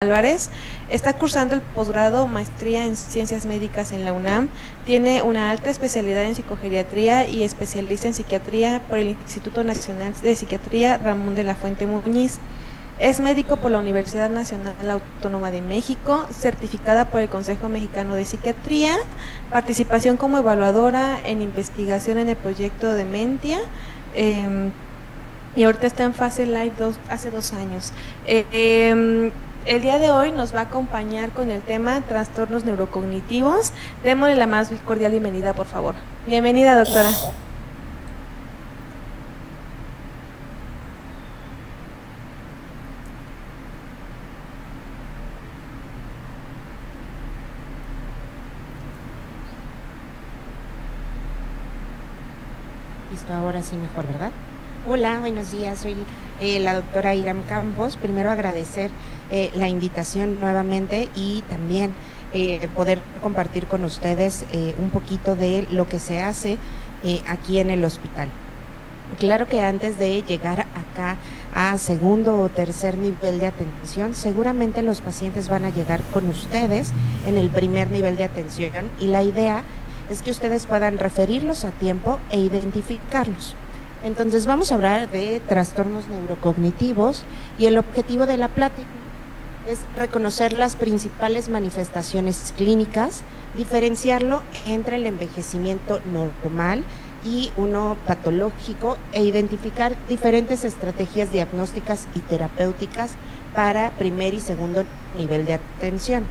Álvarez. Está cursando el posgrado Maestría en Ciencias Médicas en la UNAM. Tiene una alta especialidad en psicogeriatría y especialista en psiquiatría por el Instituto Nacional de Psiquiatría Ramón de la Fuente Muñiz. Es médico por la Universidad Nacional Autónoma de México, certificada por el Consejo Mexicano de Psiquiatría, participación como evaluadora en investigación en el proyecto Dementia, y ahorita está en fase live hace 2 años. El día de hoy nos va a acompañar con el tema trastornos neurocognitivos. Démosle la más cordial bienvenida, por favor. Bienvenida, doctora. Listo, ahora sí mejor, ¿verdad? Hola, buenos días, soy la doctora Iram Campos. Primero agradecer la invitación nuevamente y también poder compartir con ustedes un poquito de lo que se hace aquí en el hospital. Claro que antes de llegar acá a segundo o tercer nivel de atención, seguramente los pacientes van a llegar con ustedes en el primer nivel de atención y la idea es que ustedes puedan referirlos a tiempo e identificarlos. Entonces vamos a hablar de trastornos neurocognitivos y el objetivo de la plática es reconocer las principales manifestaciones clínicas, diferenciarlo entre el envejecimiento normal y uno patológico e identificar diferentes estrategias diagnósticas y terapéuticas para primer y segundo nivel de atención.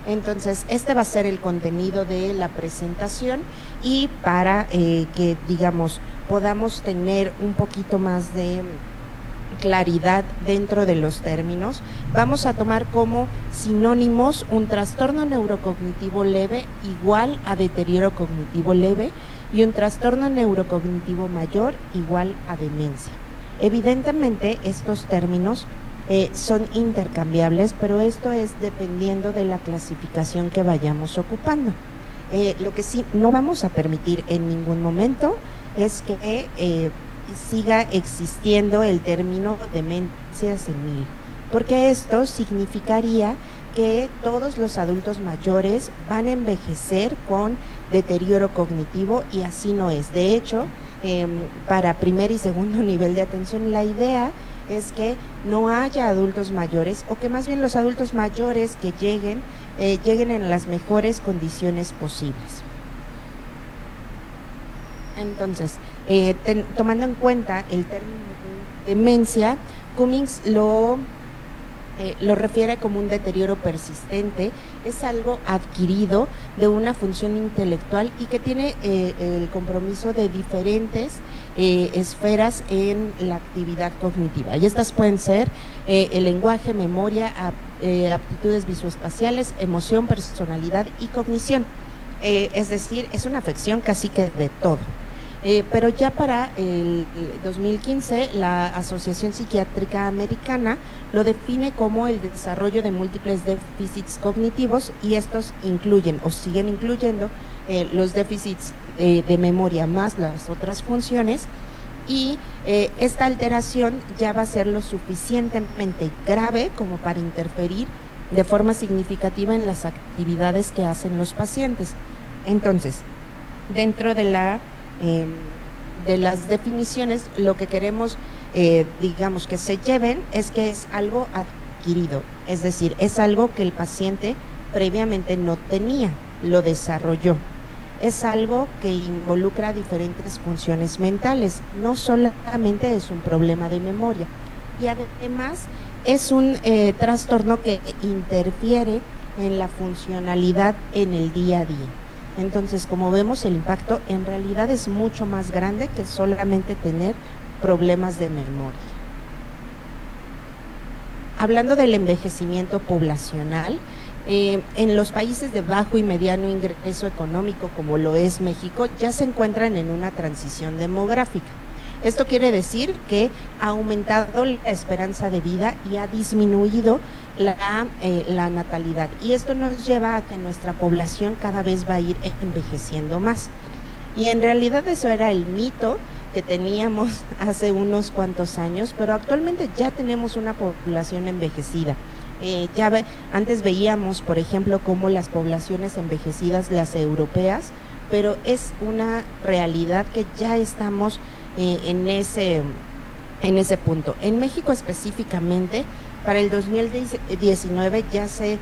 Entonces, este va a ser el contenido de la presentación y para que, digamos, podamos tener un poquito más de claridad dentro de los términos, vamos a tomar como sinónimos un trastorno neurocognitivo leve igual a deterioro cognitivo leve y un trastorno neurocognitivo mayor igual a demencia. Evidentemente, estos términos son intercambiables, pero esto es dependiendo de la clasificación que vayamos ocupando. Lo que sí no vamos a permitir en ningún momento es que siga existiendo el término demencia senil, porque esto significaría que todos los adultos mayores van a envejecer con deterioro cognitivo y así no es. De hecho, para primer y segundo nivel de atención, la idea es que no haya adultos mayores o que más bien los adultos mayores que lleguen en las mejores condiciones posibles. Entonces, tomando en cuenta el término de demencia, Cummings lo refiere como un deterioro persistente, es algo adquirido de una función intelectual y que tiene el compromiso de diferentes esferas en la actividad cognitiva. Y estas pueden ser el lenguaje, memoria, aptitudes visoespaciales, emoción, personalidad y cognición. Es decir, es una afección casi que de todo. Pero ya para el 2015, la Asociación Psiquiátrica Americana lo define como el desarrollo de múltiples déficits cognitivos y estos incluyen o siguen incluyendo los déficits de memoria más las otras funciones y esta alteración ya va a ser lo suficientemente grave como para interferir de forma significativa en las actividades que hacen los pacientes. Entonces, dentro de las definiciones, lo que queremos, digamos, que se lleven es que es algo adquirido, es decir, es algo que el paciente previamente no tenía, lo desarrolló. Es algo que involucra diferentes funciones mentales, no solamente es un problema de memoria. Y además es un trastorno que interfiere en la funcionalidad en el día a día. Entonces, como vemos, el impacto en realidad es mucho más grande que solamente tener problemas de memoria. Hablando del envejecimiento poblacional, en los países de bajo y mediano ingreso económico, como lo es México, ya se encuentran en una transición demográfica. Esto quiere decir que ha aumentado la esperanza de vida y ha disminuido la natalidad. Y esto nos lleva a que nuestra población cada vez va a ir envejeciendo más. Y en realidad eso era el mito que teníamos hace unos cuantos años, pero actualmente ya tenemos una población envejecida. Antes veíamos, por ejemplo, cómo las poblaciones envejecidas, las europeas, pero es una realidad que ya estamos en ese punto. En México específicamente, para el 2019 ya se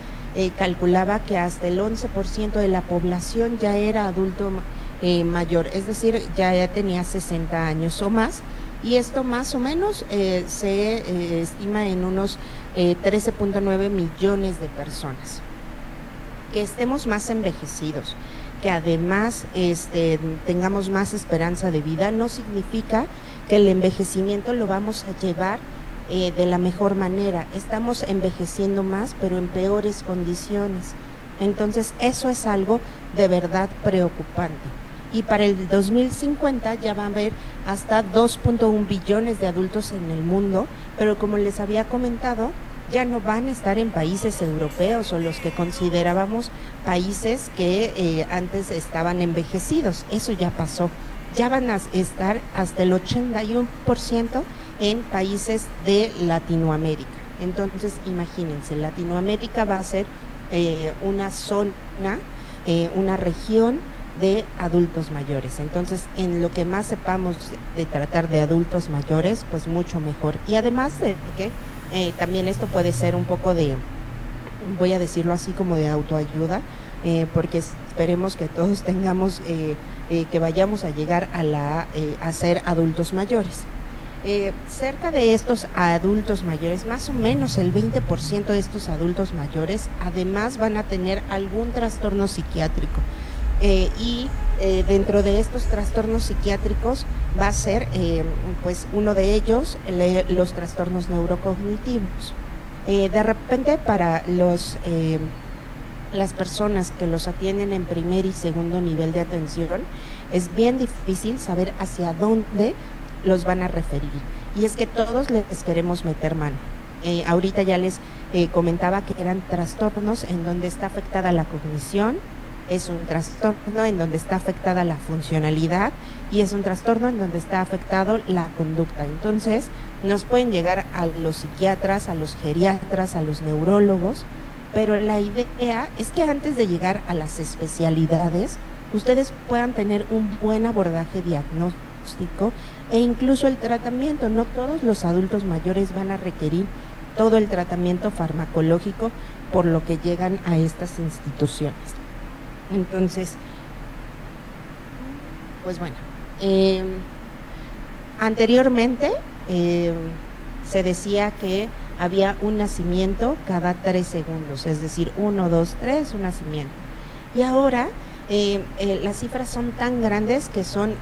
calculaba que hasta el 11% de la población ya era adulto mayor, es decir, ya tenía 60 años o más, y esto más o menos se estima en unos 13.9 millones de personas. Que estemos más envejecidos, que además tengamos más esperanza de vida, no significa que el envejecimiento lo vamos a llevar de la mejor manera. Estamos envejeciendo más, pero en peores condiciones. Entonces, eso es algo de verdad preocupante. Y para el 2050 ya va a haber hasta 2.1 billones de adultos en el mundo, pero como les había comentado, ya no van a estar en países europeos o los que considerábamos países que antes estaban envejecidos. Eso ya pasó. Ya van a estar hasta el 81% en países de Latinoamérica. Entonces, imagínense, Latinoamérica va a ser una zona, una región de adultos mayores. Entonces, en lo que más sepamos de tratar de adultos mayores, pues mucho mejor. Y además de que también esto puede ser un poco de, voy a decirlo así, como de autoayuda, porque esperemos que todos tengamos, que vayamos a llegar a ser adultos mayores. Cerca de estos adultos mayores, más o menos el 20% de estos adultos mayores, además van a tener algún trastorno psiquiátrico. Dentro de estos trastornos psiquiátricos va a ser, pues uno de ellos, los trastornos neurocognitivos. De repente para las personas que los atienden en primer y segundo nivel de atención, es bien difícil saber hacia dónde los van a referir. Y es que todos les queremos meter mano. Ahorita ya les comentaba que eran trastornos en donde está afectada la cognición, es un trastorno en donde está afectada la funcionalidad y es un trastorno en donde está afectado la conducta. Entonces, nos pueden llegar a los psiquiatras, a los geriatras, a los neurólogos, pero la idea es que antes de llegar a las especialidades, ustedes puedan tener un buen abordaje diagnóstico e incluso el tratamiento. No todos los adultos mayores van a requerir todo el tratamiento farmacológico por lo que llegan a estas instituciones. Entonces, pues bueno, anteriormente se decía que había un nacimiento cada 3 segundos, es decir, 1, 2, 3, un nacimiento. Y ahora las cifras son tan grandes que son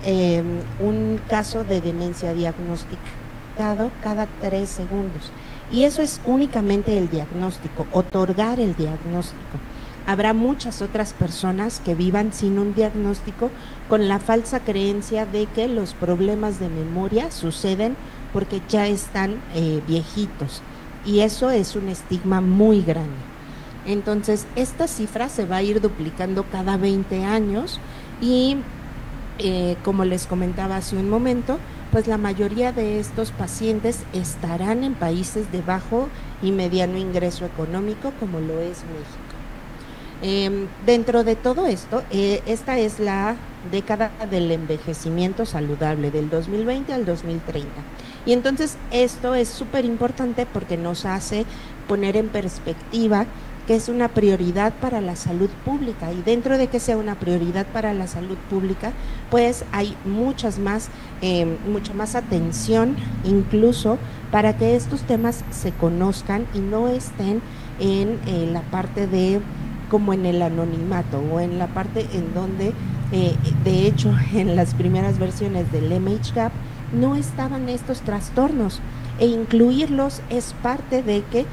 un caso de demencia diagnosticado cada 3 segundos. Y eso es únicamente el diagnóstico, otorgar el diagnóstico. Habrá muchas otras personas que vivan sin un diagnóstico con la falsa creencia de que los problemas de memoria suceden porque ya están viejitos. Y eso es un estigma muy grande. Entonces, esta cifra se va a ir duplicando cada 20 años y, como les comentaba hace un momento, pues la mayoría de estos pacientes estarán en países de bajo y mediano ingreso económico, como lo es México. Dentro de todo esto, esta es la década del envejecimiento saludable, del 2020 al 2030. Y entonces esto es súper importante porque nos hace poner en perspectiva que es una prioridad para la salud pública, y dentro de que sea una prioridad para la salud pública, pues hay mucha más atención, incluso para que estos temas se conozcan y no estén en la parte de como en el anonimato o en la parte en donde, de hecho, en las primeras versiones del MHGAP no estaban estos trastornos, e incluirlos es parte de que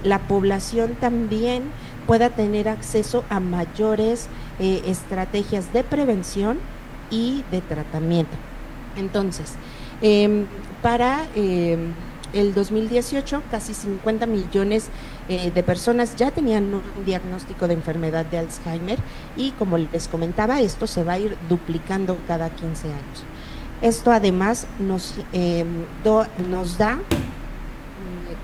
la población también pueda tener acceso a mayores estrategias de prevención y de tratamiento. Entonces, para el 2018, casi 50 millones de personas ya tenían un diagnóstico de enfermedad de Alzheimer, y como les comentaba, esto se va a ir duplicando cada 15 años. Esto además nos da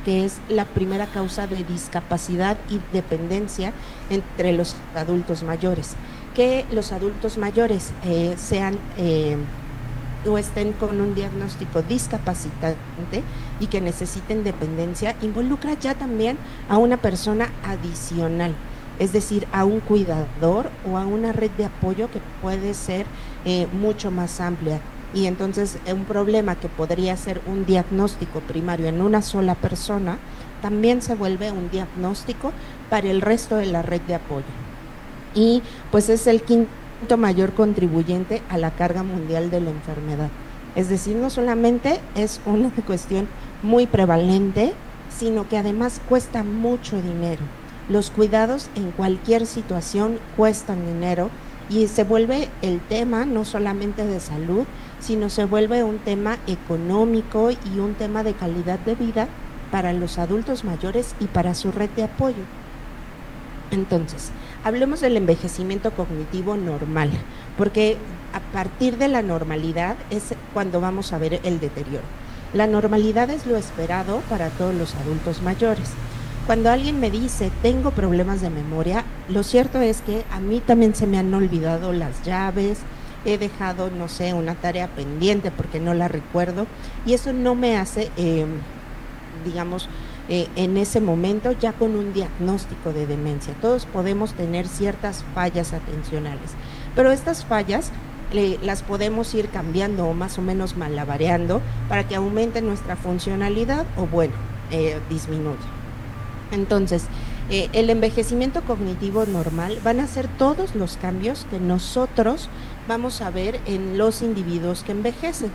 que es la primera causa de discapacidad y dependencia entre los adultos mayores. Que los adultos mayores sean o estén con un diagnóstico discapacitante y que necesiten dependencia, involucra ya también a una persona adicional, es decir, a un cuidador o a una red de apoyo que puede ser mucho más amplia. Y entonces un problema que podría ser un diagnóstico primario en una sola persona, también se vuelve un diagnóstico para el resto de la red de apoyo. Y pues es el quinto mayor contribuyente a la carga mundial de la enfermedad. Es decir, no solamente es una cuestión muy prevalente, sino que además cuesta mucho dinero. Los cuidados en cualquier situación cuestan dinero y se vuelve el tema no solamente de salud, sino se vuelve un tema económico y un tema de calidad de vida para los adultos mayores y para su red de apoyo. Entonces, hablemos del envejecimiento cognitivo normal, porque a partir de la normalidad es cuando vamos a ver el deterioro. La normalidad es lo esperado para todos los adultos mayores. Cuando alguien me dice, tengo problemas de memoria, lo cierto es que a mí también se me han olvidado las llaves, he dejado, no sé, una tarea pendiente porque no la recuerdo, y eso no me hace, digamos, en ese momento ya con un diagnóstico de demencia. Todos podemos tener ciertas fallas atencionales, pero estas fallas las podemos ir cambiando o más o menos malabareando para que aumente nuestra funcionalidad o bueno, disminuya. Entonces, el envejecimiento cognitivo normal van a ser todos los cambios que nosotros vamos a ver en los individuos que envejecen.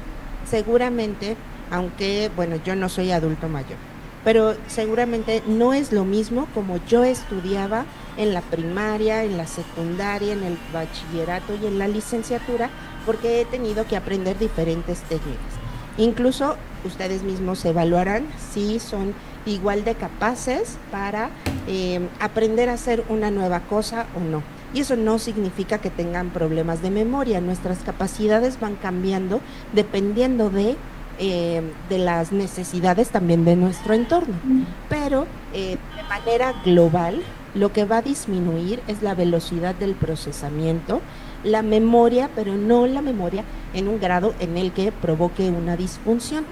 Seguramente, aunque, bueno, yo no soy adulto mayor, pero seguramente no es lo mismo como yo estudiaba en la primaria, en la secundaria, en el bachillerato y en la licenciatura, porque he tenido que aprender diferentes técnicas. Incluso ustedes mismos evaluarán si son igual de capaces para aprender a hacer una nueva cosa o no. Y eso no significa que tengan problemas de memoria. Nuestras capacidades van cambiando dependiendo de las necesidades también de nuestro entorno. Pero de manera global, lo que va a disminuir es la velocidad del procesamiento, la memoria, pero no la memoria en un grado en el que provoque una disfunción.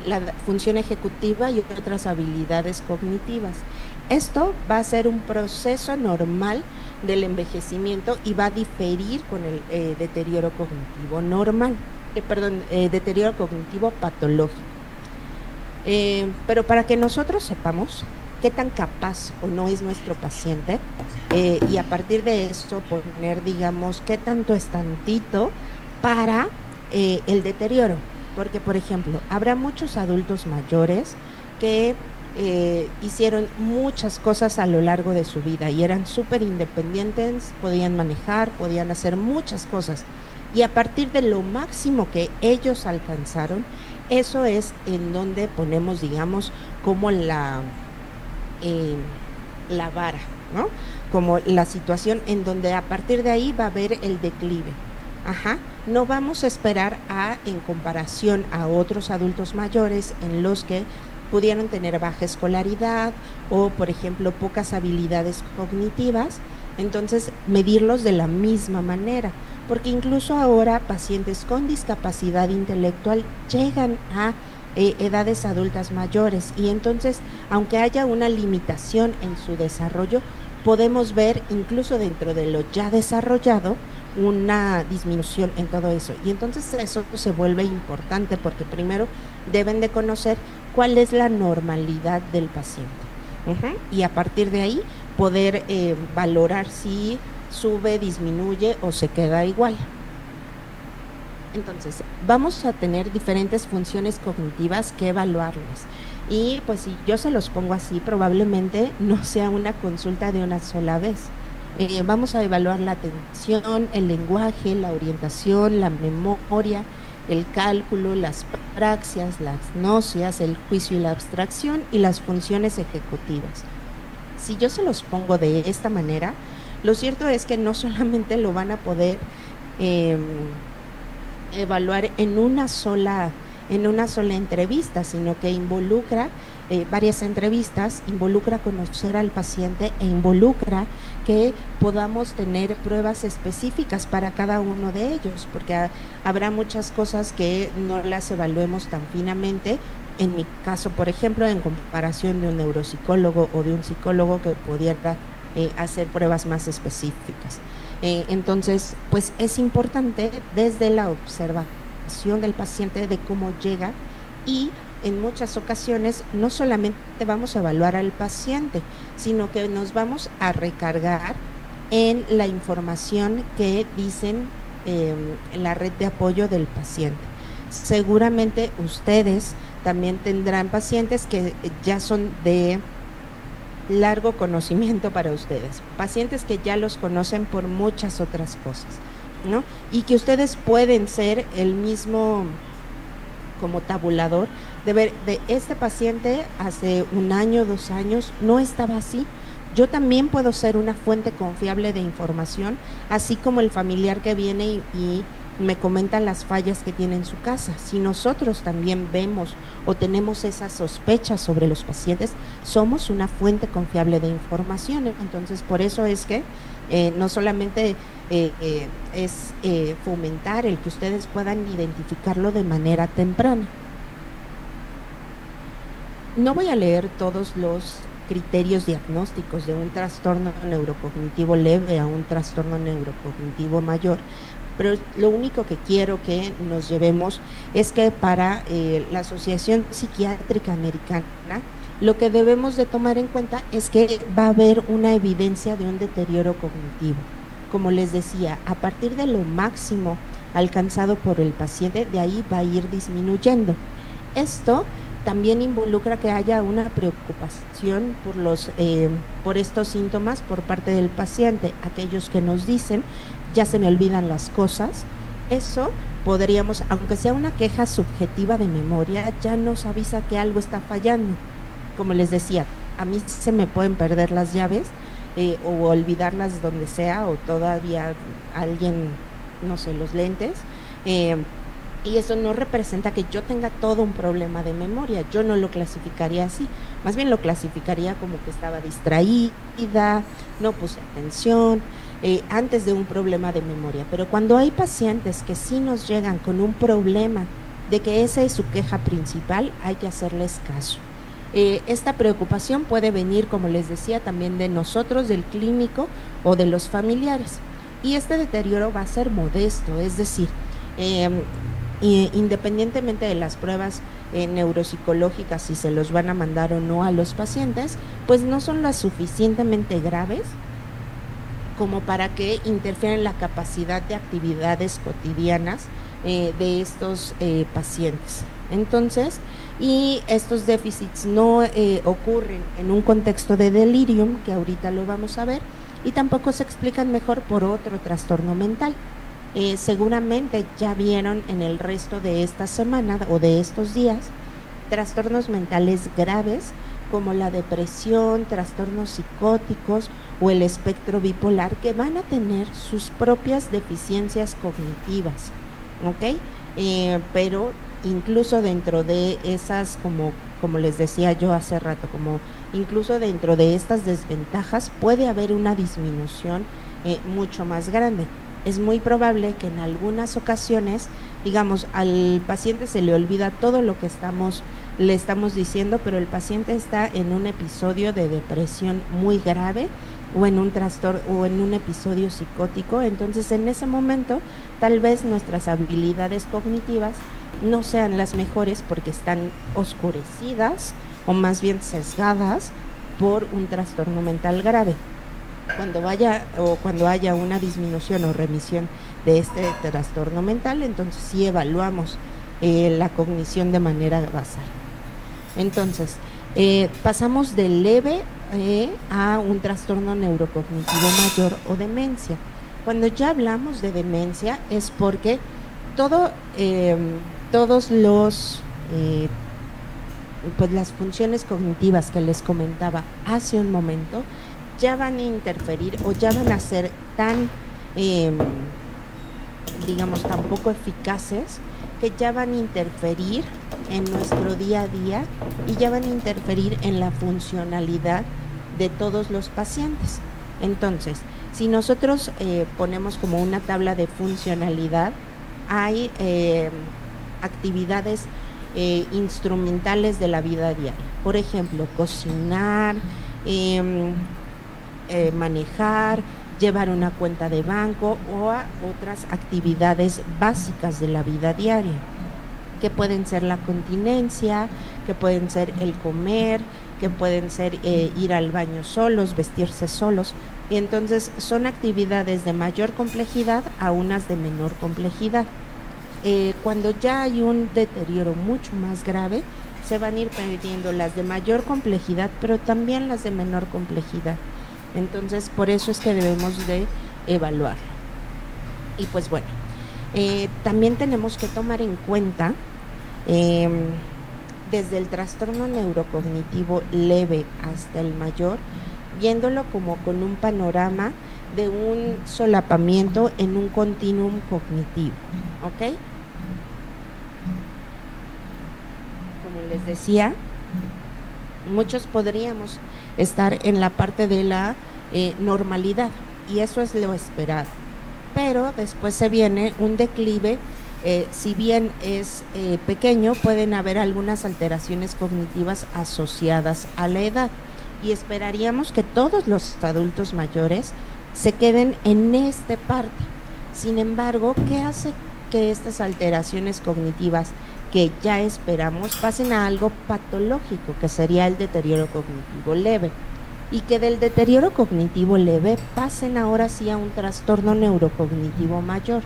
La función ejecutiva y otras habilidades cognitivas. Esto va a ser un proceso normal del envejecimiento y va a diferir con el deterioro cognitivo normal, deterioro cognitivo patológico. Pero para que nosotros sepamos qué tan capaz o no es nuestro paciente y a partir de eso poner, digamos, qué tanto es tantito para el deterioro. Porque, por ejemplo, habrá muchos adultos mayores que hicieron muchas cosas a lo largo de su vida y eran súper independientes, podían manejar, podían hacer muchas cosas. Y a partir de lo máximo que ellos alcanzaron, eso es en donde ponemos, digamos, como la vara, ¿no? Como la situación en donde a partir de ahí va a haber el declive. Ajá. No vamos a esperar en comparación a otros adultos mayores en los que pudieron tener baja escolaridad o, por ejemplo, pocas habilidades cognitivas, entonces medirlos de la misma manera, porque incluso ahora pacientes con discapacidad intelectual llegan a edades adultas mayores y entonces, aunque haya una limitación en su desarrollo, podemos ver incluso dentro de lo ya desarrollado una disminución en todo eso. Y entonces eso se vuelve importante porque primero deben de conocer cuál es la normalidad del paciente. Y a partir de ahí poder valorar si sube, disminuye o se queda igual. Entonces, vamos a tener diferentes funciones cognitivas que evaluarlas. Y pues si yo se los pongo así, probablemente no sea una consulta de una sola vez. Vamos a evaluar la atención, el lenguaje, la orientación, la memoria, el cálculo, las praxias, las gnosis, el juicio y la abstracción y las funciones ejecutivas. Si yo se los pongo de esta manera, lo cierto es que no solamente lo van a poder evaluar en una sola en una sola entrevista, sino que involucra varias entrevistas, involucra conocer al paciente e involucra que podamos tener pruebas específicas para cada uno de ellos, porque habrá muchas cosas que no las evaluemos tan finamente. En mi caso, por ejemplo, en comparación de un neuropsicólogo o de un psicólogo que pudiera hacer pruebas más específicas. Entonces, pues es importante desde la observación del paciente de cómo llega, y en muchas ocasiones no solamente vamos a evaluar al paciente, sino que nos vamos a recargar en la información que dicen en la red de apoyo del paciente. Seguramente ustedes también tendrán pacientes que ya son de largo conocimiento para ustedes, pacientes que ya los conocen por muchas otras cosas, ¿no? Y que ustedes pueden ser el mismo como tabulador de ver, de este paciente hace 1 año, 2 años, no estaba así. Yo también puedo ser una fuente confiable de información, así como el familiar que viene y me comentan las fallas que tiene en su casa. Si nosotros también vemos o tenemos esas sospechas sobre los pacientes, somos una fuente confiable de información. Entonces, por eso es que no solamente es fomentar el que ustedes puedan identificarlo de manera temprana. No voy a leer todos los criterios diagnósticos de un trastorno neurocognitivo leve a un trastorno neurocognitivo mayor, pero lo único que quiero que nos llevemos es que para la Asociación Psiquiátrica Americana, lo que debemos de tomar en cuenta es que va a haber una evidencia de un deterioro cognitivo. Como les decía, a partir de lo máximo alcanzado por el paciente, de ahí va a ir disminuyendo. Esto también involucra que haya una preocupación por estos síntomas por parte del paciente, aquellos que nos dicen, ya se me olvidan las cosas. Eso podríamos, aunque sea una queja subjetiva de memoria, ya nos avisa que algo está fallando. Como les decía, a mí se me pueden perder las llaves o olvidarlas donde sea, o todavía alguien, no sé, los lentes, y eso no representa que yo tenga todo un problema de memoria. Yo no lo clasificaría así, más bien lo clasificaría como que estaba distraída, no puse atención, antes de un problema de memoria. Pero cuando hay pacientes que sí nos llegan con un problema de que esa es su queja principal, hay que hacerles caso. Esta preocupación puede venir, como les decía, también de nosotros, del clínico o de los familiares. Y este deterioro va a ser modesto, es decir, independientemente de las pruebas neuropsicológicas, si se los van a mandar o no a los pacientes, pues no son las suficientemente graves como para que interfieran en la capacidad de actividades cotidianas de estos pacientes. Entonces, y estos déficits no ocurren en un contexto de delirium, que ahorita lo vamos a ver, y tampoco se explican mejor por otro trastorno mental. Seguramente ya vieron en el resto de esta semana o de estos días trastornos mentales graves como la depresión, trastornos psicóticos o el espectro bipolar, que van a tener sus propias deficiencias cognitivas, ¿ok? Pero incluso dentro de esas, como les decía yo hace rato, como incluso dentro de estas desventajas puede haber una disminución mucho más grande. Es muy probable que en algunas ocasiones, digamos, al paciente se le olvida todo lo que le estamos diciendo, pero el paciente está en un episodio de depresión muy grave o en un trastorno o en un episodio psicótico. Entonces, en ese momento, tal vez nuestras habilidades cognitivas no sean las mejores porque están oscurecidas o más bien sesgadas por un trastorno mental grave. Cuando haya una disminución o remisión de este trastorno mental, entonces sí evaluamos la cognición de manera basal. Entonces, pasamos de leve a un trastorno neurocognitivo mayor o demencia. Cuando ya hablamos de demencia es porque todos los pues las funciones cognitivas que les comentaba hace un momento ya van a interferir o ya van a ser tan, digamos, tan poco eficaces que ya van a interferir en nuestro día a día y ya van a interferir en la funcionalidad de todos los pacientes. Entonces, si nosotros ponemos como una tabla de funcionalidad, hay actividades instrumentales de la vida diaria. Por ejemplo, cocinar, manejar, llevar una cuenta de banco o a otras actividades básicas de la vida diaria, que pueden ser la continencia, que pueden ser el comer, que pueden ser ir al baño solos, vestirse solos. Y entonces son actividades de mayor complejidad a unas de menor complejidad. Cuando ya hay un deterioro mucho más grave, se van a ir perdiendo las de mayor complejidad, pero también las de menor complejidad. Entonces, por eso es que debemos de evaluarlo. Y pues bueno, también tenemos que tomar en cuenta, desde el trastorno neurocognitivo leve hasta el mayor, viéndolo como con un panorama de un solapamiento en un continuum cognitivo, ¿ok? Como les decía, muchos podríamos estar en la parte de la normalidad, y eso es lo esperado, pero después se viene un declive. Si bien es pequeño, pueden haber algunas alteraciones cognitivas asociadas a la edad, y esperaríamos que todos los adultos mayores se queden en esta parte. Sin embargo, ¿qué hace que estas alteraciones cognitivas que ya esperamos pasen a algo patológico, que sería el deterioro cognitivo leve? Y que del deterioro cognitivo leve pasen ahora sí a un trastorno neurocognitivo mayor.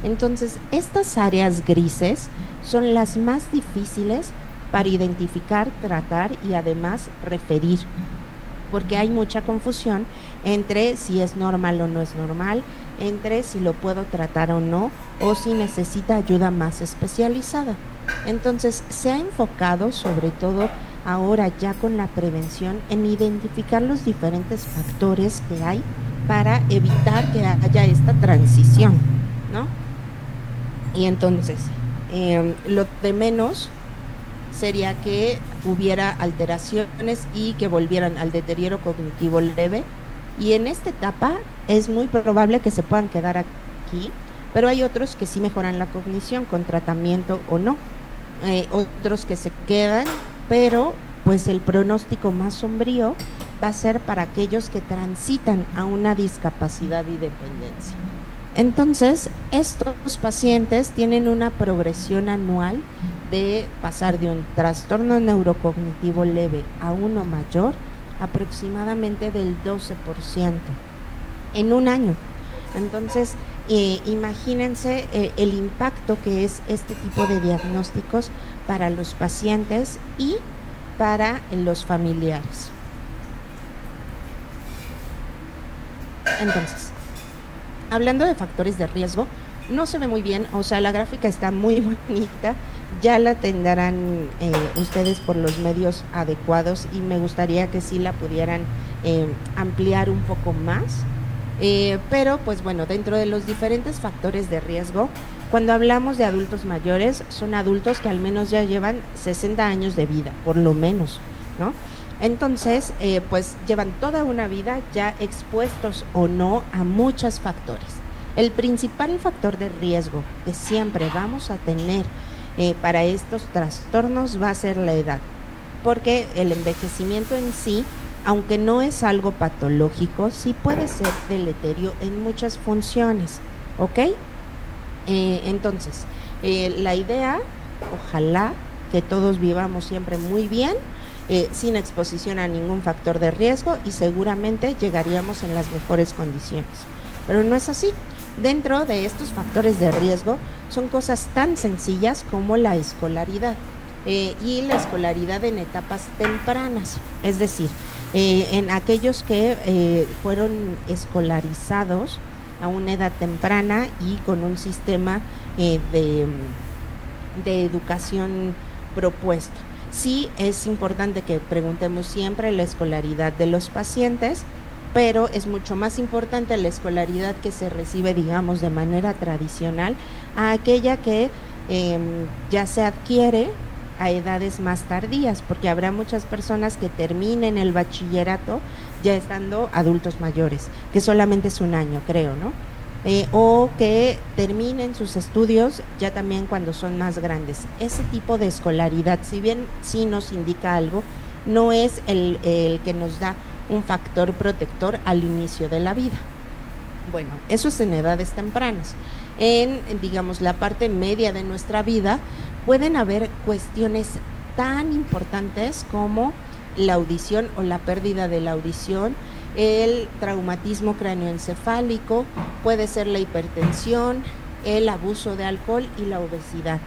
Entonces, estas áreas grises son las más difíciles para identificar, tratar y además referir, porque hay mucha confusión entre si es normal o no es normal, entre si lo puedo tratar o no, o si necesita ayuda más especializada. Entonces, se ha enfocado sobre todo ahora ya con la prevención en identificar los diferentes factores que hay para evitar que haya esta transición, ¿no? Y entonces, lo de menos sería que hubiera alteraciones y que volvieran al deterioro cognitivo leve, y en esta etapa es muy probable que se puedan quedar aquí, pero hay otros que sí mejoran la cognición con tratamiento o no, otros que se quedan, pero pues el pronóstico más sombrío va a ser para aquellos que transitan a una discapacidad y dependencia. Entonces, estos pacientes tienen una progresión anual de pasar de un trastorno neurocognitivo leve a uno mayor aproximadamente del 12% en un año. Entonces, imagínense el impacto que es este tipo de diagnósticos para los pacientes y para los familiares. Entonces, hablando de factores de riesgo, no se ve muy bien, o sea, la gráfica está muy bonita, ya la tendrán ustedes por los medios adecuados, y me gustaría que sí la pudieran ampliar un poco más, pero pues bueno, dentro de los diferentes factores de riesgo, cuando hablamos de adultos mayores, son adultos que al menos ya llevan 60 años de vida, por lo menos, ¿no? Entonces, pues llevan toda una vida ya expuestos o no a muchos factores. El principal factor de riesgo que siempre vamos a tener para estos trastornos va a ser la edad, porque el envejecimiento en sí, aunque no es algo patológico, sí puede ser deleterio en muchas funciones, ¿ok? Entonces, la idea, ojalá que todos vivamos siempre muy bien, sin exposición a ningún factor de riesgo, y seguramente llegaríamos en las mejores condiciones. Pero no es así. Dentro de estos factores de riesgo son cosas tan sencillas como la escolaridad, y la escolaridad en etapas tempranas, es decir, en aquellos que fueron escolarizados a una edad temprana y con un sistema de educación propuesto. Sí es importante que preguntemos siempre la escolaridad de los pacientes, pero es mucho más importante la escolaridad que se recibe, digamos, de manera tradicional, a aquella que ya se adquiere a edades más tardías, porque habrá muchas personas que terminen el bachillerato ya estando adultos mayores, que solamente es un año, creo, ¿no? O que terminen sus estudios ya también cuando son más grandes. Ese tipo de escolaridad, si bien sí nos indica algo, no es el que nos da un factor protector al inicio de la vida. Bueno, eso es en edades tempranas. Digamos, la parte media de nuestra vida pueden haber cuestiones tan importantes como la audición o la pérdida de la audición, el traumatismo cráneoencefálico, puede ser la hipertensión, el abuso de alcohol y la obesidad.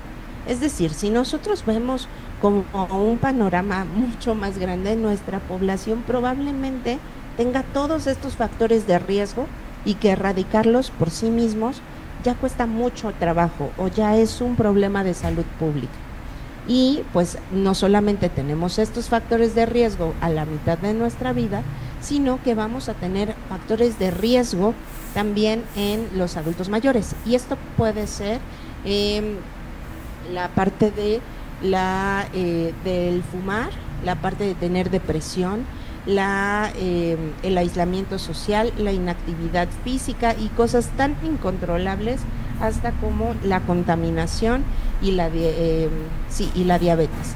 Es decir, si nosotros vemos como un panorama mucho más grande, nuestra población probablemente tenga todos estos factores de riesgo y que erradicarlos por sí mismos ya cuesta mucho trabajo o ya es un problema de salud pública. Y pues no solamente tenemos estos factores de riesgo a la mitad de nuestra vida, sino que vamos a tener factores de riesgo también en los adultos mayores. Y esto puede ser la parte de del fumar, la parte de tener depresión, el aislamiento social, la inactividad física y cosas tan incontrolables hasta como la contaminación y la diabetes.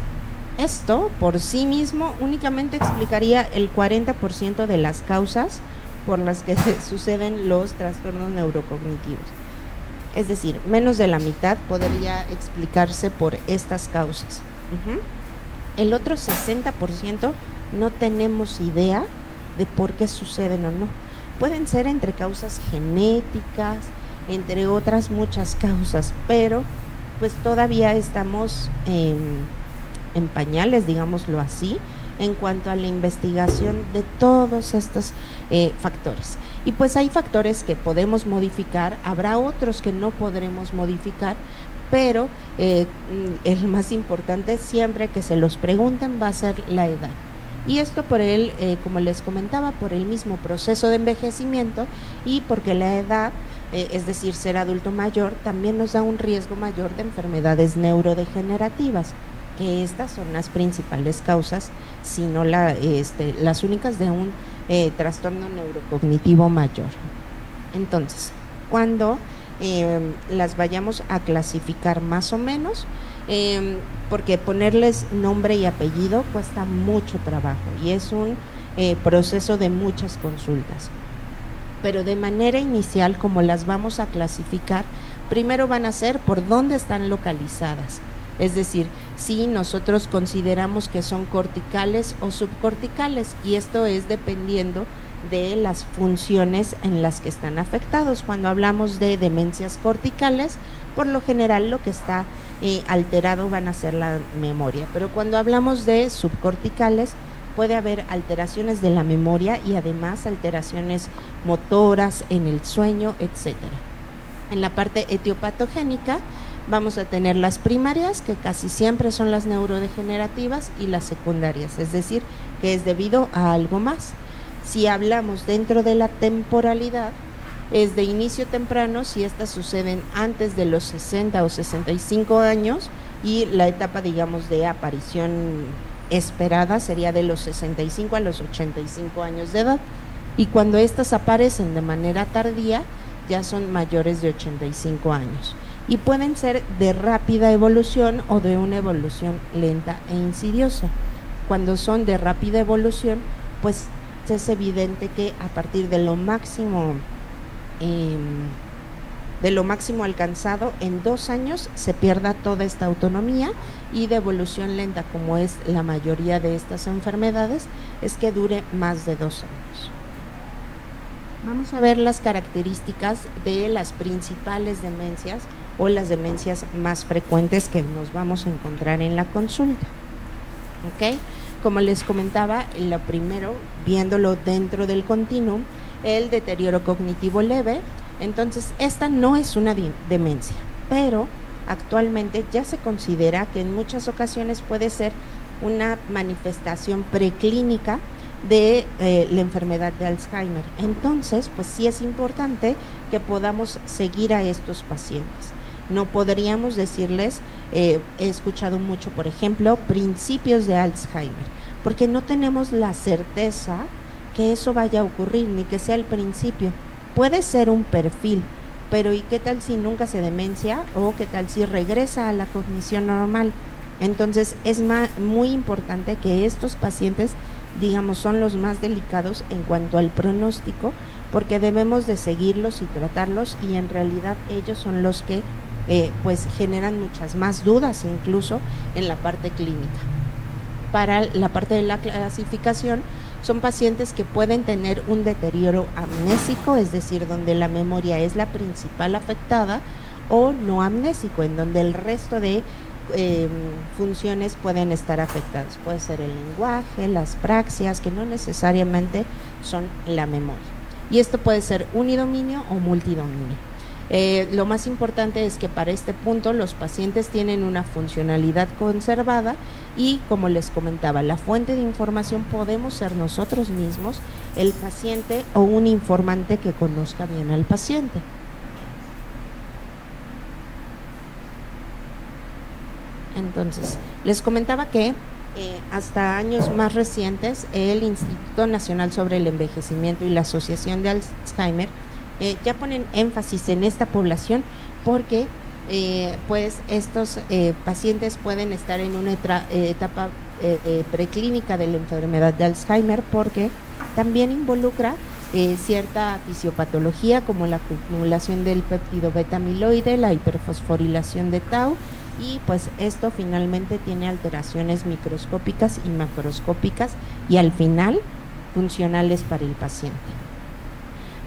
Esto por sí mismo únicamente explicaría el 40% de las causas por las que suceden los trastornos neurocognitivos. Es decir, menos de la mitad podría explicarse por estas causas. El otro 60% no tenemos idea de por qué suceden o no. Pueden ser entre causas genéticas, entre otras muchas causas, pero pues todavía estamos en pañales, digámoslo así, en cuanto a la investigación de todos estos factores. Y pues hay factores que podemos modificar, habrá otros que no podremos modificar, pero el más importante siempre que se los pregunten va a ser la edad. Y esto por como les comentaba, por el mismo proceso de envejecimiento y porque la edad, es decir, ser adulto mayor, también nos da un riesgo mayor de enfermedades neurodegenerativas, que estas son las principales causas, sino las únicas de un trastorno neurocognitivo mayor. Entonces, cuando las vayamos a clasificar más o menos, porque ponerles nombre y apellido cuesta mucho trabajo y es un proceso de muchas consultas. Pero de manera inicial, como las vamos a clasificar, primero van a ser por dónde están localizadas. Es decir, si nosotros consideramos que son corticales o subcorticales, y esto es dependiendo de las funciones en las que están afectados. Cuando hablamos de demencias corticales, por lo general lo que está alterado van a ser la memoria, pero cuando hablamos de subcorticales puede haber alteraciones de la memoria y además alteraciones motoras en el sueño, etcétera. En la parte etiopatogénica vamos a tener las primarias, que casi siempre son las neurodegenerativas, y las secundarias, es decir, que es debido a algo más. Si hablamos dentro de la temporalidad, es de inicio temprano si estas suceden antes de los 60 o 65 años, y la etapa, digamos, de aparición esperada sería de los 65 a los 85 años de edad, y cuando estas aparecen de manera tardía ya son mayores de 85 años y pueden ser de rápida evolución o de una evolución lenta e insidiosa. Cuando son de rápida evolución, pues es evidente que a partir de lo máximo alcanzado en 2 años se pierda toda esta autonomía, y de evolución lenta, como es la mayoría de estas enfermedades, es que dure más de 2 años. Vamos a ver las características de las principales demencias o las demencias más frecuentes que nos vamos a encontrar en la consulta. ¿Ok? Como les comentaba, lo primero, viéndolo dentro del continuum, el deterioro cognitivo leve. Entonces, esta no es una demencia, pero actualmente ya se considera que en muchas ocasiones puede ser una manifestación preclínica de la enfermedad de Alzheimer. Entonces, pues sí es importante que podamos seguir a estos pacientes. No podríamos decirles, he escuchado mucho, por ejemplo, principios de Alzheimer, porque no tenemos la certeza que eso vaya a ocurrir, ni que sea el principio. Puede ser un perfil, pero ¿y qué tal si nunca se demencia? ¿O qué tal si regresa a la cognición normal? Entonces es muy importante que estos pacientes, digamos, son los más delicados en cuanto al pronóstico, porque debemos de seguirlos y tratarlos, y en realidad ellos son los que pues generan muchas más dudas incluso en la parte clínica. Para la parte de la clasificación, son pacientes que pueden tener un deterioro amnésico, es decir, donde la memoria es la principal afectada, o no amnésico, en donde el resto de funciones pueden estar afectadas. Puede ser el lenguaje, las praxias, que no necesariamente son la memoria. Y esto puede ser unidominio o multidominio. Lo más importante es que para este punto los pacientes tienen una funcionalidad conservada y, como les comentaba, la fuente de información podemos ser nosotros mismos, el paciente o un informante que conozca bien al paciente. Entonces, les comentaba que hasta años más recientes el Instituto Nacional sobre el Envejecimiento y la Asociación de Alzheimer ya ponen énfasis en esta población, porque pues estos pacientes pueden estar en una etapa preclínica de la enfermedad de Alzheimer, porque también involucra cierta fisiopatología como la acumulación del péptido beta amiloide, la hiperfosforilación de tau, y pues esto finalmente tiene alteraciones microscópicas y macroscópicas y al final funcionales para el paciente.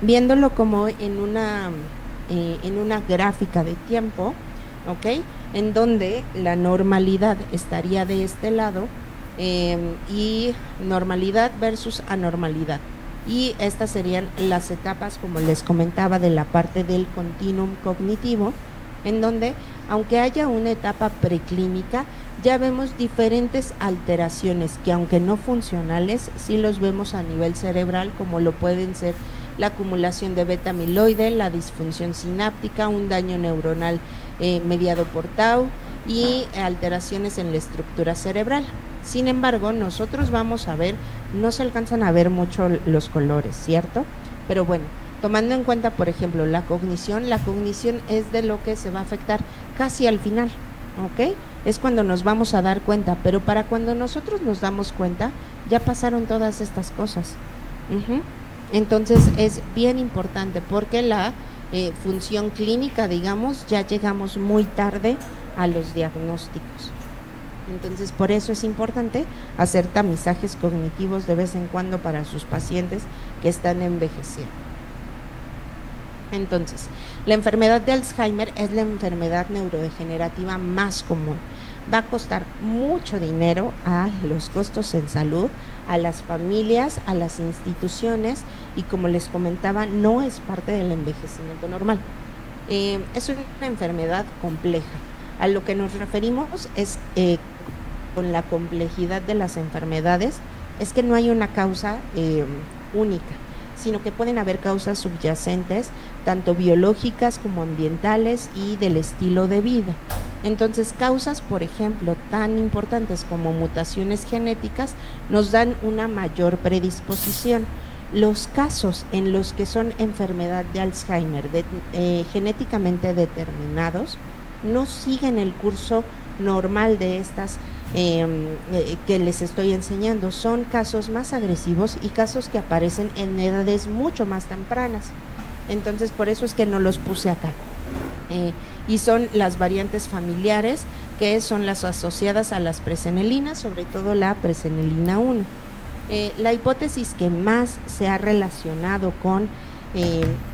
Viéndolo como en una gráfica de tiempo, ¿ok? En donde la normalidad estaría de este lado y normalidad versus anormalidad. Y estas serían las etapas, como les comentaba, de la parte del continuum cognitivo, en donde, aunque haya una etapa preclínica, ya vemos diferentes alteraciones que, aunque no funcionales, sí los vemos a nivel cerebral, como lo pueden ser la acumulación de beta amiloide, la disfunción sináptica, un daño neuronal mediado por tau y alteraciones en la estructura cerebral. Sin embargo, nosotros vamos a ver, no se alcanzan a ver mucho los colores, ¿cierto? Pero bueno, tomando en cuenta, por ejemplo, la cognición es de lo que se va a afectar casi al final, ¿ok? Es cuando nos vamos a dar cuenta, pero para cuando nosotros nos damos cuenta, ya pasaron todas estas cosas. Entonces es bien importante, porque la función clínica, digamos, ya llegamos muy tarde a los diagnósticos. Entonces, por eso es importante hacer tamizajes cognitivos de vez en cuando para sus pacientes que están envejeciendo. Entonces, la enfermedad de Alzheimer es la enfermedad neurodegenerativa más común. Va a costar mucho dinero a los costos en salud, a las familias, a las instituciones, y como les comentaba, no es parte del envejecimiento normal. Es una enfermedad compleja. A lo que nos referimos es con la complejidad de las enfermedades, es que no hay una causa única, sino que pueden haber causas subyacentes, tanto biológicas como ambientales y del estilo de vida. Entonces, causas, por ejemplo, tan importantes como mutaciones genéticas, nos dan una mayor predisposición. Los casos en los que son enfermedad de Alzheimer genéticamente determinados no siguen el curso normal de estas que les estoy enseñando. Son casos más agresivos y casos que aparecen en edades mucho más tempranas. Entonces, por eso es que no los puse acá. Y son las variantes familiares, que son las asociadas a las presenilinas, sobre todo la presenilina 1. La hipótesis que más se ha relacionado con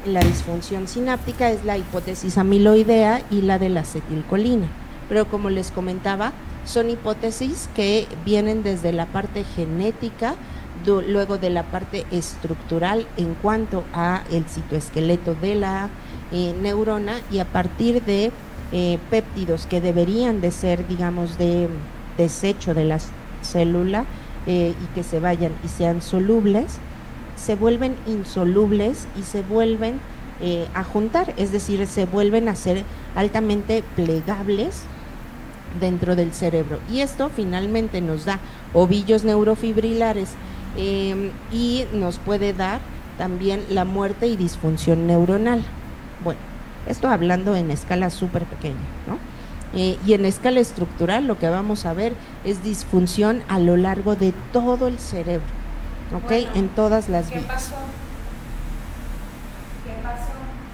la disfunción sináptica es la hipótesis amiloidea y la de la acetilcolina, pero como les comentaba, son hipótesis que vienen desde la parte genética, luego de la parte estructural en cuanto a el citoesqueleto de la neurona, y a partir de péptidos que deberían de ser, digamos, de desecho de la célula y que se vayan y sean solubles, se vuelven insolubles y se vuelven a juntar, es decir, se vuelven a ser altamente plegables dentro del cerebro, y esto finalmente nos da ovillos neurofibrilares y nos puede dar también la muerte y disfunción neuronal. Bueno, esto hablando en escala súper pequeña, ¿no? Y en escala estructural lo que vamos a ver es disfunción a lo largo de todo el cerebro, ¿ok? Bueno, en todas las vías. ¿Qué pasó?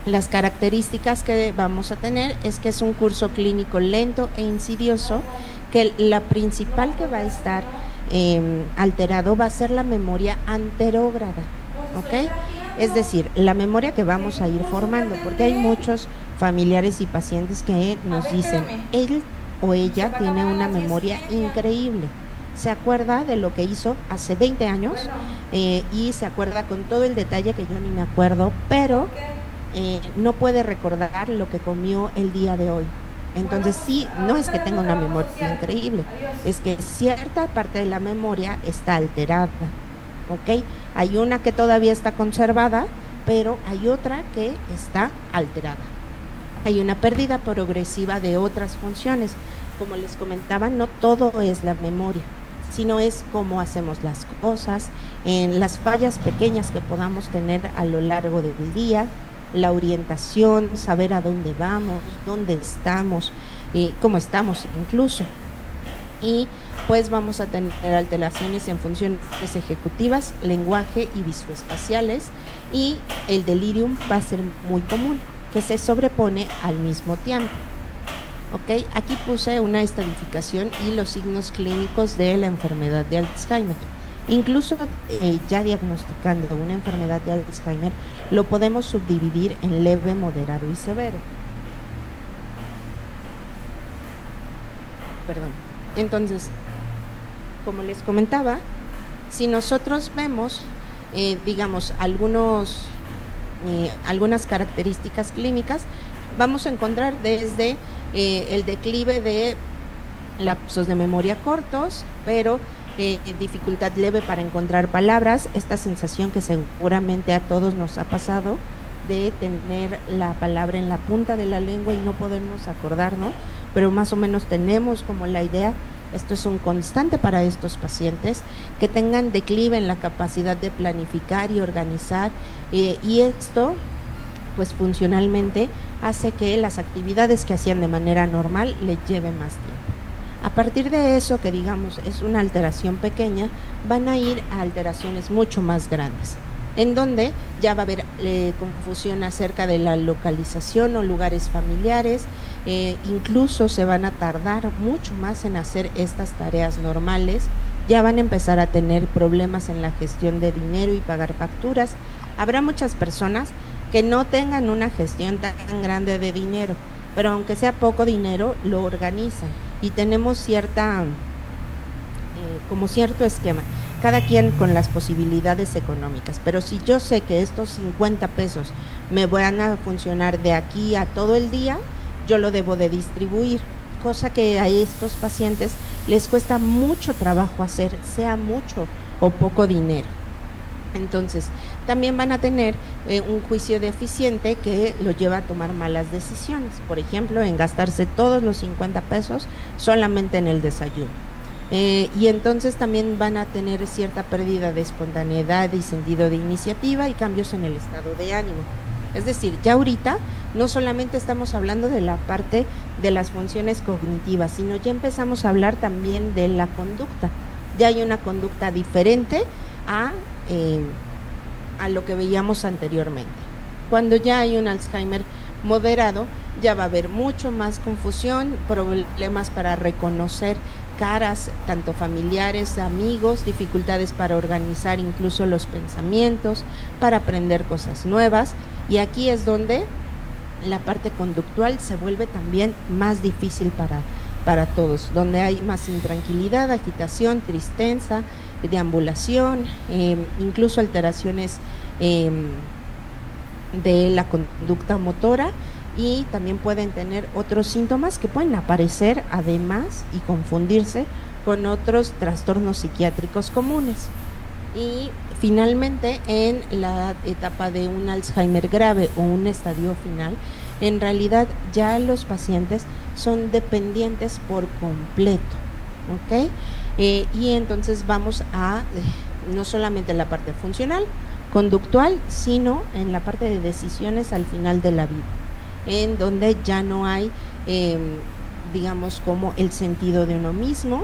Las características que vamos a tener es que es un curso clínico lento e insidioso, que la principal que va a estar alterado va a ser la memoria anterógrada, ¿ok? Es decir, la memoria que vamos a ir formando, porque hay muchos familiares y pacientes que nos dicen, él o ella tiene una memoria increíble, se acuerda de lo que hizo hace 20 años y se acuerda con todo el detalle que yo ni me acuerdo, pero no puede recordar lo que comió el día de hoy. Entonces sí, no es que tenga una memoria increíble, es que cierta parte de la memoria está alterada, ¿ok? Hay una que todavía está conservada, pero hay otra que está alterada. Hay una pérdida progresiva de otras funciones. Como les comentaba, no todo es la memoria, sino es cómo hacemos las cosas, en las fallas pequeñas que podamos tener a lo largo del día, la orientación, saber a dónde vamos, dónde estamos, cómo estamos incluso. Y pues vamos a tener alteraciones en funciones ejecutivas, lenguaje y visoespaciales, y el delirium va a ser muy común, que se sobrepone al mismo tiempo. ¿Ok? Aquí puse una estadificación y los signos clínicos de la enfermedad de Alzheimer. Incluso ya diagnosticando una enfermedad de Alzheimer, lo podemos subdividir en leve, moderado y severo. Perdón. Entonces, como les comentaba, si nosotros vemos, digamos, algunas características clínicas, vamos a encontrar desde el declive de lapsos de memoria cortos, pero dificultad leve para encontrar palabras, esta sensación que seguramente a todos nos ha pasado de tener la palabra en la punta de la lengua y no podernos acordarnos, pero más o menos tenemos como la idea. Esto es un constante para estos pacientes, que tengan declive en la capacidad de planificar y organizar, y esto pues funcionalmente hace que las actividades que hacían de manera normal les lleven más tiempo. A partir de eso, que digamos es una alteración pequeña, van a ir a alteraciones mucho más grandes, en donde ya va a haber confusión acerca de la localización o lugares familiares, incluso se van a tardar mucho más en hacer estas tareas normales, ya van a empezar a tener problemas en la gestión de dinero y pagar facturas. Habrá muchas personas que no tengan una gestión tan grande de dinero, pero aunque sea poco dinero, lo organizan y tenemos como cierto esquema, cada quien con las posibilidades económicas, pero si yo sé que estos 50 pesos me van a funcionar de aquí a todo el día, yo lo debo de distribuir, cosa que a estos pacientes les cuesta mucho trabajo hacer, sea mucho o poco dinero. Entonces, también van a tener un juicio deficiente que lo lleva a tomar malas decisiones, por ejemplo, en gastarse todos los 50 pesos solamente en el desayuno. Y entonces también van a tener cierta pérdida de espontaneidad y sentido de iniciativa y cambios en el estado de ánimo. Es decir, ya ahorita no solamente estamos hablando de la parte de las funciones cognitivas, sino ya empezamos a hablar también de la conducta. Ya hay una conducta diferente a lo que veíamos anteriormente. Cuando ya hay un Alzheimer moderado, ya va a haber mucho más confusión, problemas para reconocer caras, tanto familiares, amigos, dificultades para organizar incluso los pensamientos, para aprender cosas nuevas, y aquí es donde la parte conductual se vuelve también más difícil para todos, donde hay más intranquilidad, agitación, tristeza, deambulación, incluso alteraciones de la conducta motora, y también pueden tener otros síntomas que pueden aparecer además y confundirse con otros trastornos psiquiátricos comunes. Y finalmente, en la etapa de un Alzheimer grave o un estadio final, en realidad ya los pacientes son dependientes por completo, ¿ok? Y entonces vamos a no solamente en la parte funcional, conductual, sino en la parte de decisiones al final de la vida, en donde ya no hay, digamos, como el sentido de uno mismo,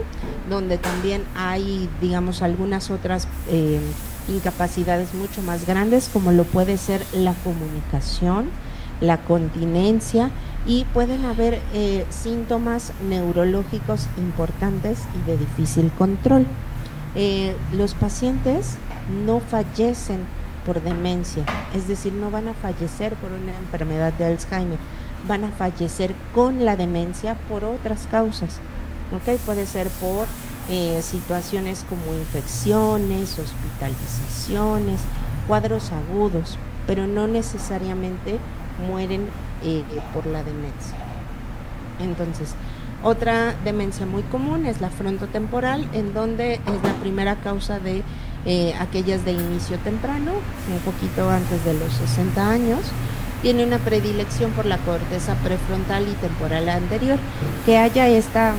donde también hay, digamos, algunas otras incapacidades mucho más grandes, como lo puede ser la comunicación, la continencia, y pueden haber síntomas neurológicos importantes y de difícil control. Los pacientes no fallecen por demencia, es decir, no van a fallecer por una enfermedad de Alzheimer, van a fallecer con la demencia por otras causas, ¿ok? Puede ser por situaciones como infecciones, hospitalizaciones, cuadros agudos, pero no necesariamente mueren por la demencia. Entonces, otra demencia muy común es la frontotemporal, en donde es la primera causa de aquellas de inicio temprano, un poquito antes de los 60 años. Tiene una predilección por la corteza prefrontal y temporal anterior. Que haya esta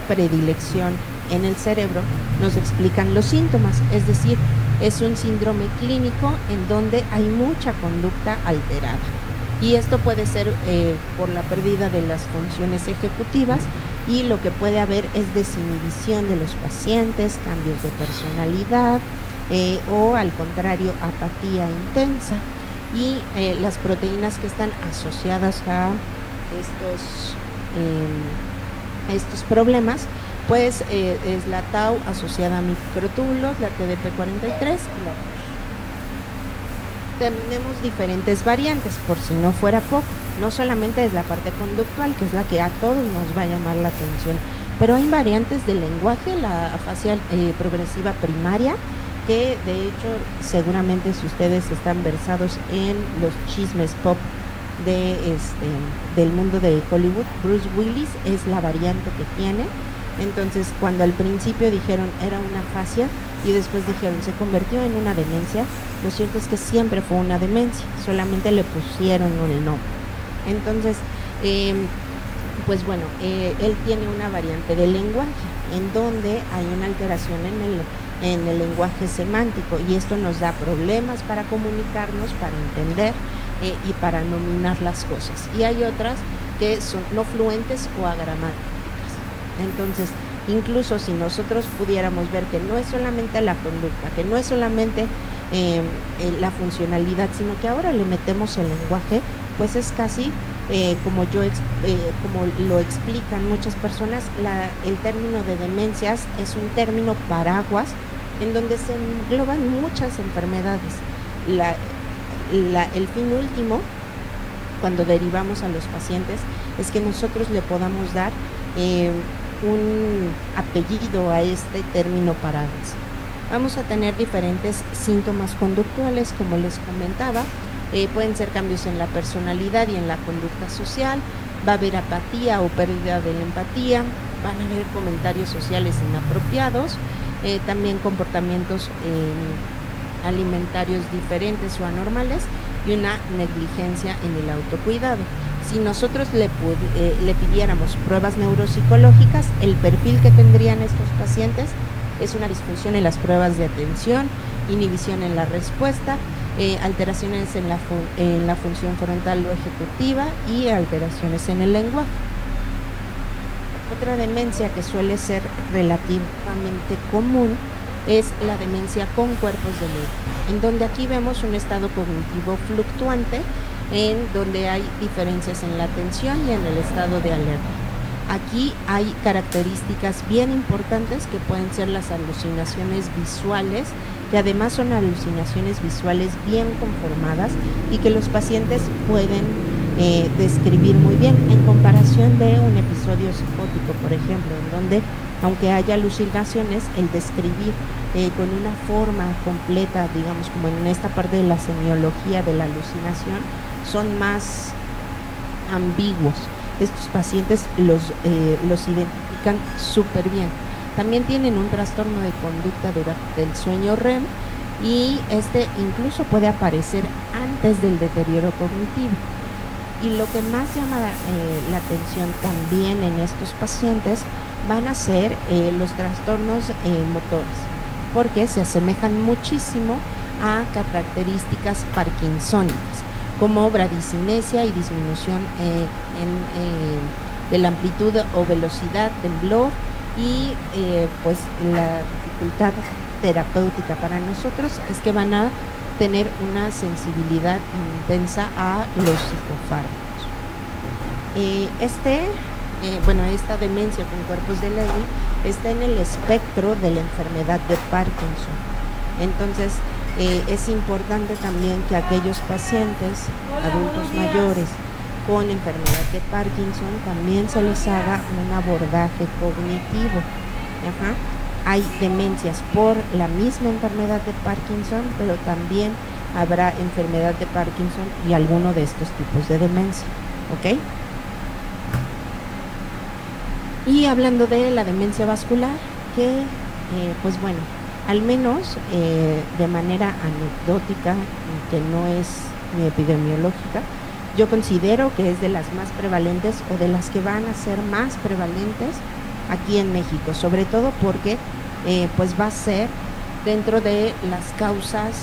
predilección en el cerebro nos explican los síntomas, es decir, es un síndrome clínico en donde hay mucha conducta alterada. Y esto puede ser por la pérdida de las funciones ejecutivas, y lo que puede haber es desinhibición de los pacientes, cambios de personalidad o al contrario apatía intensa, y las proteínas que están asociadas a estos problemas pues es la tau asociada a microtúbulos, la TDP43 y la tenemos diferentes variantes, por si no fuera poco. No solamente es la parte conductual, que es la que a todos nos va a llamar la atención, pero hay variantes del lenguaje, la afasia progresiva primaria, que de hecho seguramente si ustedes están versados en los chismes pop del mundo de Hollywood, Bruce Willis es la variante que tiene. Entonces, cuando al principio dijeron era una afasia y después dijeron se convirtió en una demencia, lo cierto es que siempre fue una demencia, solamente le pusieron el nombre. Entonces, pues bueno, él tiene una variante del lenguaje en donde hay una alteración en el lenguaje semántico, y esto nos da problemas para comunicarnos, para entender y para nominar las cosas. Y hay otras que son no fluentes o agramáticas. Entonces, incluso si nosotros pudiéramos ver que no es solamente la conducta, que no es solamente la funcionalidad, sino que ahora le metemos el lenguaje, pues es casi como lo explican muchas personas, el término de demencias es un término paraguas en donde se engloban muchas enfermedades. El fin último, cuando derivamos a los pacientes, es que nosotros le podamos dar un apellido a este término paraguas. Vamos a tener diferentes síntomas conductuales, como les comentaba. Pueden ser cambios en la personalidad y en la conducta social, va a haber apatía o pérdida de la empatía, van a haber comentarios sociales inapropiados, también comportamientos alimentarios diferentes o anormales, y una negligencia en el autocuidado. Si nosotros le pidiéramos pruebas neuropsicológicas, el perfil que tendrían estos pacientes es una disfunción en las pruebas de atención, inhibición en la respuesta, alteraciones en la función frontal o ejecutiva y alteraciones en el lenguaje. Otra demencia que suele ser relativamente común es la demencia con cuerpos de luz, en donde aquí vemos un estado cognitivo fluctuante, en donde hay diferencias en la atención y en el estado de alerta. Aquí hay características bien importantes que pueden ser las alucinaciones visuales, que además son alucinaciones visuales bien conformadas y que los pacientes pueden describir muy bien, en comparación de un episodio psicótico, por ejemplo, en donde, aunque haya alucinaciones, el describir con una forma completa, digamos, como en esta parte de la semiología de la alucinación, son más ambiguos. Estos pacientes los identifican súper bien. También tienen un trastorno de conducta durante el sueño REM y este incluso puede aparecer antes del deterioro cognitivo. Y lo que más llama la atención también en estos pacientes van a ser los trastornos motores, porque se asemejan muchísimo a características parkinsónicas, como bradicinesia y disminución de la amplitud o velocidad, temblor y pues la dificultad terapéutica para nosotros es que van a tener una sensibilidad intensa a los psicofármacos. Esta demencia con cuerpos de Lewy está en el espectro de la enfermedad de Parkinson. Entonces, es importante también que aquellos pacientes, adultos mayores, con enfermedad de Parkinson, también se les haga un abordaje cognitivo. Hay demencias por la misma enfermedad de Parkinson, pero también habrá enfermedad de Parkinson y alguno de estos tipos de demencia, ¿ok? Y hablando de la demencia vascular, que pues bueno, al menos de manera anecdótica, que no es ni epidemiológica, yo considero que es de las más prevalentes o de las que van a ser más prevalentes aquí en México, sobre todo porque pues va a ser dentro de las causas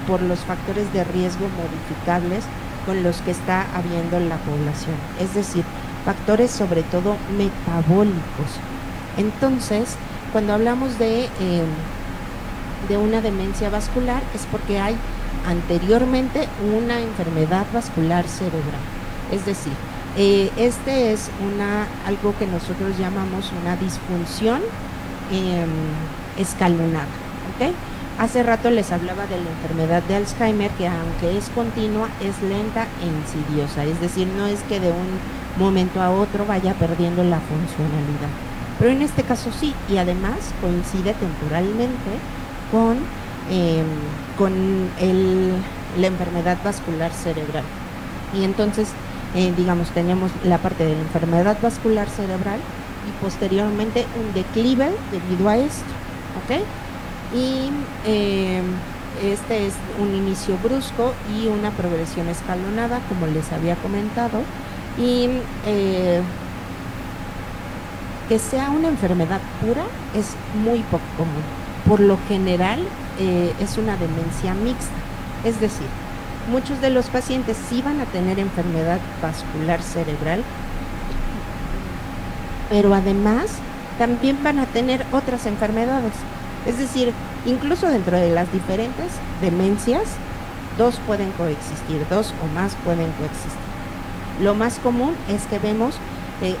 por los factores de riesgo modificables con los que está habiendo la población, es decir, factores sobre todo metabólicos. Entonces, cuando hablamos de una demencia vascular es porque hay anteriormente una enfermedad vascular cerebral, es decir, este es algo que nosotros llamamos una disfunción escalonada, ¿ok? Hace rato les hablaba de la enfermedad de Alzheimer, que aunque es continua, es lenta e insidiosa, es decir, no es que de un momento a otro vaya perdiendo la funcionalidad, pero en este caso sí, y además coincide temporalmente con la enfermedad vascular cerebral. Y entonces, digamos, tenemos la parte de la enfermedad vascular cerebral y posteriormente un declive debido a esto, ¿ok? Y este es un inicio brusco y una progresión escalonada, como les había comentado, y que sea una enfermedad pura es muy poco común. Por lo general es una demencia mixta, es decir, muchos de los pacientes sí van a tener enfermedad vascular cerebral, pero además también van a tener otras enfermedades. Es decir, incluso dentro de las diferentes demencias, dos pueden coexistir, dos o más pueden coexistir. Lo más común es que vemos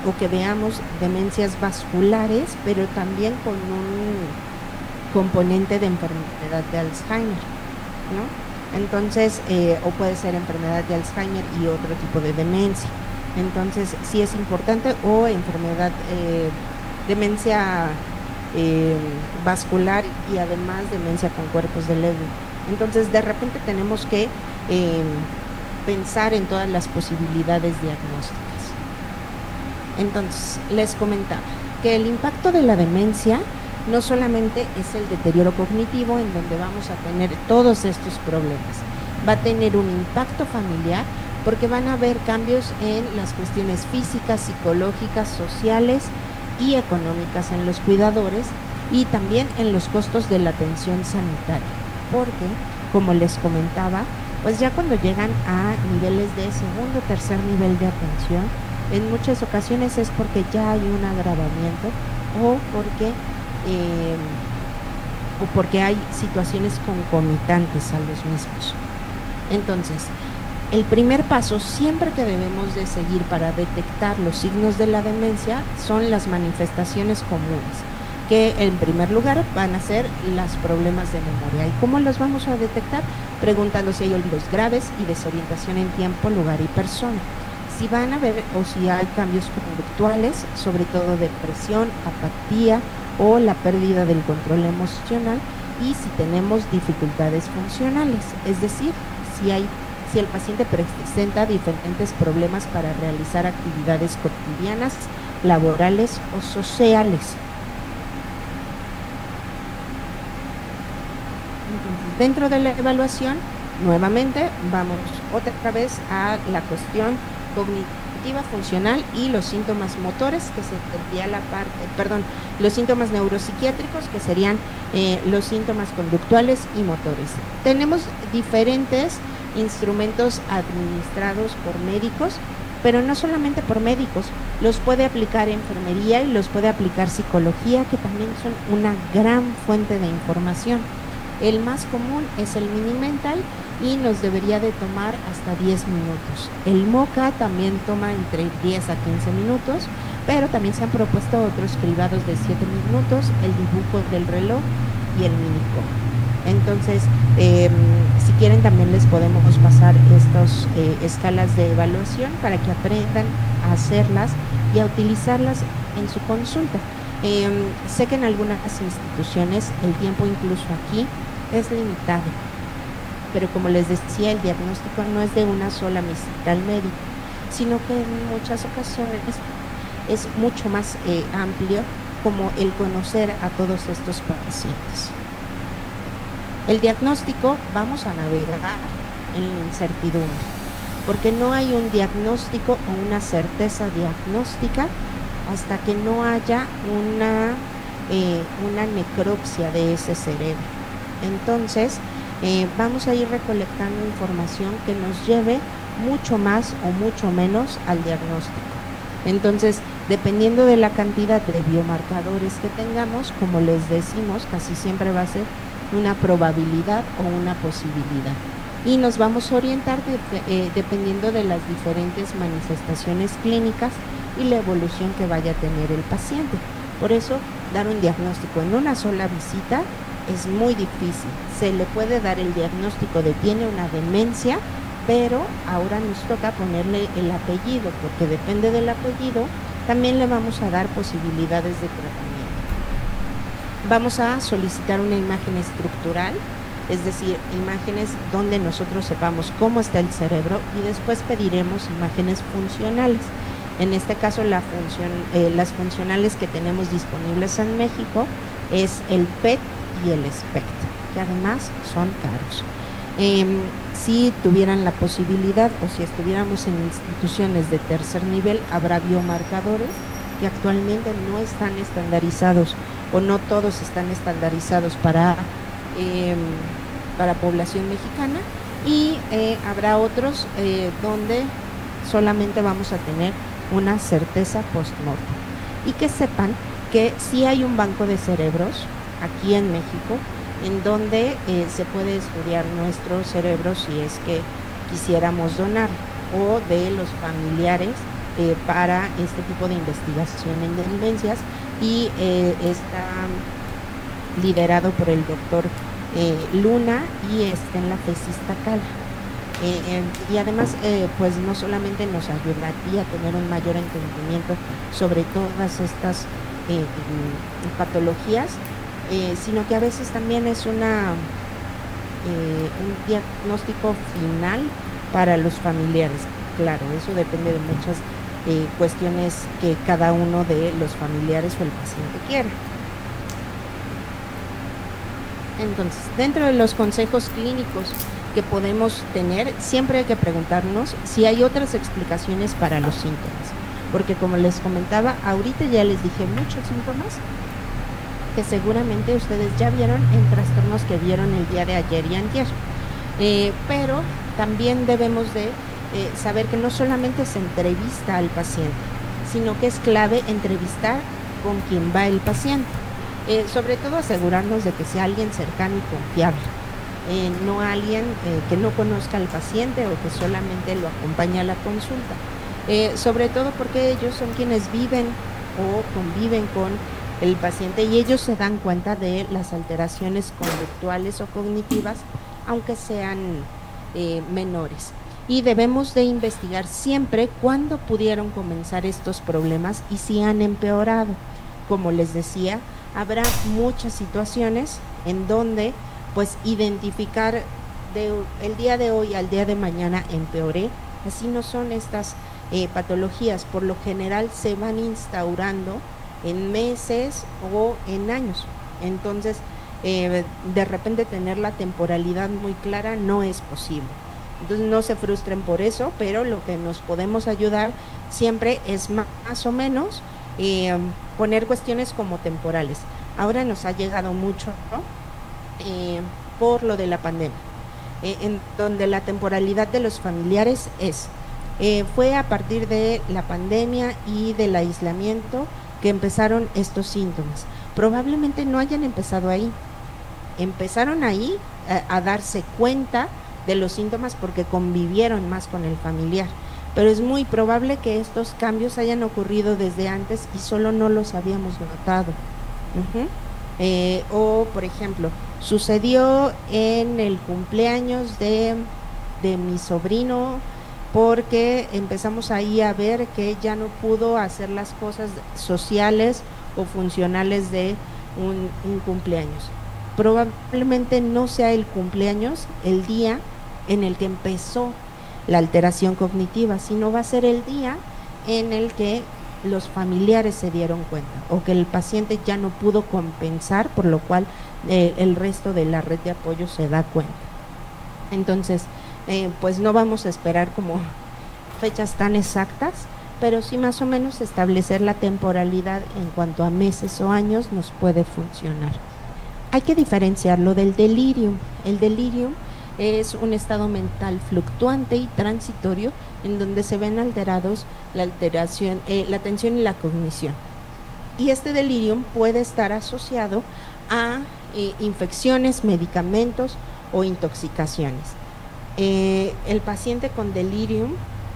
o que veamos demencias vasculares, pero también con un componente de enfermedad de Alzheimer, ¿no? Entonces, o puede ser enfermedad de Alzheimer y otro tipo de demencia. Entonces, sí es importante, o enfermedad, demencia vascular y además demencia con cuerpos de Lewy. Entonces, de repente tenemos que pensar en todas las posibilidades diagnósticas. Entonces, les comentaba que el impacto de la demencia no solamente es el deterioro cognitivo, en donde vamos a tener todos estos problemas, va a tener un impacto familiar, porque van a haber cambios en las cuestiones físicas, psicológicas, sociales y económicas en los cuidadores, y también en los costos de la atención sanitaria, porque, como les comentaba, pues ya cuando llegan a niveles de segundo o tercer nivel de atención, en muchas ocasiones es porque ya hay un agravamiento o porque hay situaciones concomitantes a los mismos. Entonces, el primer paso siempre que debemos de seguir para detectar los signos de la demencia son las manifestaciones comunes, que en primer lugar van a ser los problemas de memoria. ¿Y cómo los vamos a detectar? Preguntando si hay olvidos graves y desorientación en tiempo, lugar y persona. Si van a ver o si hay cambios conductuales, sobre todo depresión, apatía o la pérdida del control emocional, y si tenemos dificultades funcionales, es decir, si el paciente presenta diferentes problemas para realizar actividades cotidianas, laborales o sociales. Entonces, dentro de la evaluación, nuevamente vamos otra vez a la cuestión cognitiva, funcional y los síntomas motores, que sería la parte, perdón, los síntomas neuropsiquiátricos, que serían los síntomas conductuales y motores. Tenemos diferentes instrumentos administrados por médicos, pero no solamente por médicos, los puede aplicar enfermería y los puede aplicar psicología, que también son una gran fuente de información. El más común es el Mini-Mental y nos debería de tomar hasta 10 minutos. El MoCA también toma entre 10 a 15 minutos, pero también se han propuesto otros privados de 7 minutos, el dibujo del reloj y el Mini-Co. Entonces, si quieren también les podemos pasar estas escalas de evaluación para que aprendan a hacerlas y a utilizarlas en su consulta. Sé que en algunas instituciones el tiempo incluso aquí es limitado, pero como les decía, el diagnóstico no es de una sola visita al médico, sino que en muchas ocasiones es mucho más amplio, como el conocer a todos estos pacientes. El diagnóstico, vamos a navegar en la incertidumbre, porque no hay un diagnóstico o una certeza diagnóstica hasta que no haya una necropsia de ese cerebro. Entonces, vamos a ir recolectando información que nos lleve mucho más o mucho menos al diagnóstico. Entonces, dependiendo de la cantidad de biomarcadores que tengamos, como les decimos, casi siempre va a ser una probabilidad o una posibilidad. Y nos vamos a orientar dependiendo de las diferentes manifestaciones clínicas y la evolución que vaya a tener el paciente. Por eso, dar un diagnóstico en una sola visita es muy difícil. Se le puede dar el diagnóstico de tiene una demencia, pero ahora nos toca ponerle el apellido, porque depende del apellido, también le vamos a dar posibilidades de tratamiento. Vamos a solicitar una imagen estructural, es decir, imágenes donde nosotros sepamos cómo está el cerebro, y después pediremos imágenes funcionales. En este caso, las funcionales que tenemos disponibles en México es el PET y el SPECT, que además son caros. Si tuvieran la posibilidad o si estuviéramos en instituciones de tercer nivel, habrá biomarcadores que actualmente no están estandarizados o no todos están estandarizados para población mexicana, y habrá otros donde solamente vamos a tener una certeza post-mortem. Y que sepan que sí hay un banco de cerebros aquí en México en donde se puede estudiar nuestro cerebro si es que quisiéramos donar, o de los familiares para este tipo de investigación en demencias, y está liderado por el doctor Luna y está en la FESIS Tacala. Y además, pues no solamente nos ayudaría a tener un mayor entendimiento sobre todas estas patologías, sino que a veces también es un diagnóstico final para los familiares. Claro, eso depende de muchas cuestiones que cada uno de los familiares o el paciente quiera. Entonces, dentro de los consejos clínicos que podemos tener, siempre hay que preguntarnos si hay otras explicaciones para los síntomas, porque como les comentaba, ahorita ya les dije muchos síntomas que seguramente ustedes ya vieron en trastornos que vieron el día de ayer y antier, pero también debemos de saber que no solamente se entrevista al paciente, sino que es clave entrevistar con quien va el paciente, sobre todo asegurarnos de que sea alguien cercano y confiable, no alguien que no conozca al paciente o que solamente lo acompaña a la consulta, sobre todo porque ellos son quienes viven o conviven con el paciente y ellos se dan cuenta de las alteraciones conductuales o cognitivas, aunque sean menores. Y debemos de investigar siempre cuándo pudieron comenzar estos problemas y si han empeorado. Como les decía, habrá muchas situaciones en donde pues identificar el día de hoy al día de mañana empeoré. Así no son estas patologías, por lo general se van instaurando en meses o en años. Entonces de repente tener la temporalidad muy clara no es posible. Entonces no se frustren por eso, pero lo que nos podemos ayudar siempre es más o menos poner cuestiones como temporales. Ahora nos ha llegado mucho, ¿no? Por lo de la pandemia, en donde la temporalidad de los familiares fue a partir de la pandemia y del aislamiento que empezaron estos síntomas. Probablemente no hayan empezado ahí, empezaron ahí a darse cuenta de los síntomas porque convivieron más con el familiar, pero es muy probable que estos cambios hayan ocurrido desde antes y solo no los habíamos notado. O, por ejemplo, sucedió en el cumpleaños de mi sobrino, porque empezamos ahí a ver que ya no pudo hacer las cosas sociales o funcionales de un cumpleaños. Probablemente no sea el cumpleaños el día en el que empezó la alteración cognitiva, sino va a ser el día en el que los familiares se dieron cuenta o que el paciente ya no pudo compensar, por lo cual el resto de la red de apoyo se da cuenta. Entonces, pues no vamos a esperar como fechas tan exactas, pero sí más o menos establecer la temporalidad en cuanto a meses o años nos puede funcionar. Hay que diferenciarlo del delirium. El delirium es un estado mental fluctuante y transitorio en donde se ven alterados la atención y la cognición. Y este delirium puede estar asociado a infecciones, medicamentos o intoxicaciones. El paciente con delirium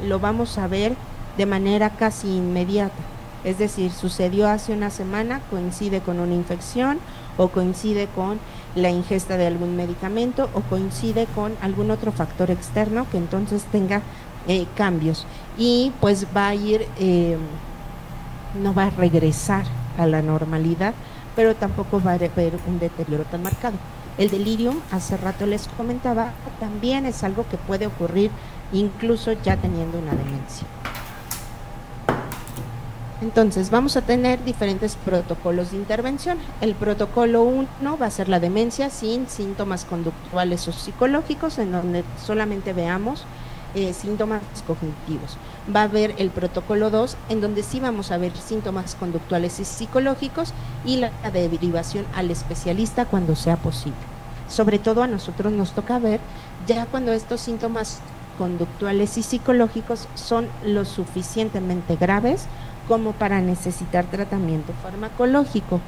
lo vamos a ver de manera casi inmediata, es decir, sucedió hace una semana, coincide con una infección o coincide con la ingesta de algún medicamento o coincide con algún otro factor externo que entonces tenga cambios y pues va a ir, no va a regresar a la normalidad, pero tampoco va a haber un deterioro tan marcado. El delirium, hace rato les comentaba, también es algo que puede ocurrir incluso ya teniendo una demencia. Entonces vamos a tener diferentes protocolos de intervención. El protocolo 1 va a ser la demencia sin síntomas conductuales o psicológicos, en donde solamente veamos síntomas cognitivos. Va a haber el protocolo 2, en donde sí vamos a ver síntomas conductuales y psicológicos y la derivación al especialista cuando sea posible. Sobre todo a nosotros nos toca ver ya cuando estos síntomas conductuales y psicológicos son lo suficientemente graves como para necesitar tratamiento farmacológico.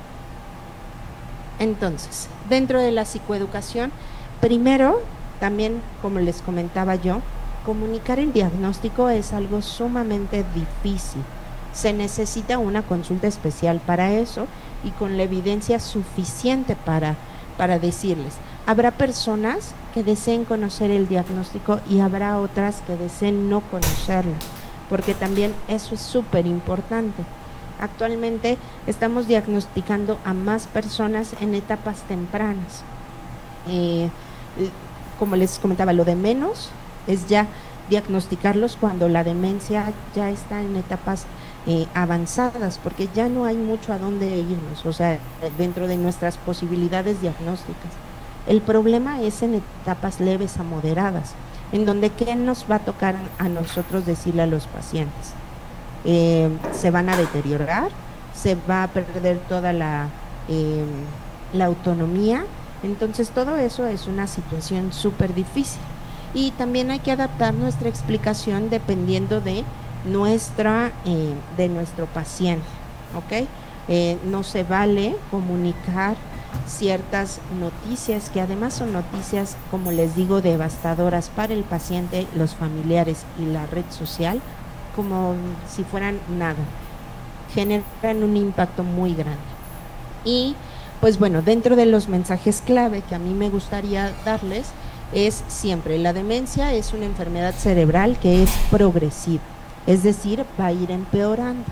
Entonces, dentro de la psicoeducación, primero, también como les comentaba yo, comunicar el diagnóstico es algo sumamente difícil. Se necesita una consulta especial para eso y con la evidencia suficiente para decirles. Habrá personas que deseen conocer el diagnóstico y habrá otras que deseen no conocerlo, porque también eso es súper importante. Actualmente estamos diagnosticando a más personas en etapas tempranas. Como les comentaba, lo de menos es ya diagnosticarlos cuando la demencia ya está en etapas avanzadas, porque ya no hay mucho a dónde irnos, o sea, dentro de nuestras posibilidades diagnósticas. El problema es en etapas leves a moderadas, en donde ¿qué nos va a tocar a nosotros decirle a los pacientes? Se van a deteriorar, se va a perder toda la autonomía. Entonces todo eso es una situación súper difícil y también hay que adaptar nuestra explicación dependiendo de nuestro paciente, ¿ok? No se vale comunicar ciertas noticias que además son noticias, como les digo, devastadoras para el paciente, los familiares y la red social, como si fueran nada. Generan un impacto muy grande. Y pues bueno, dentro de los mensajes clave que a mí me gustaría darles es siempre, la demencia es una enfermedad cerebral que es progresiva, es decir, va a ir empeorando.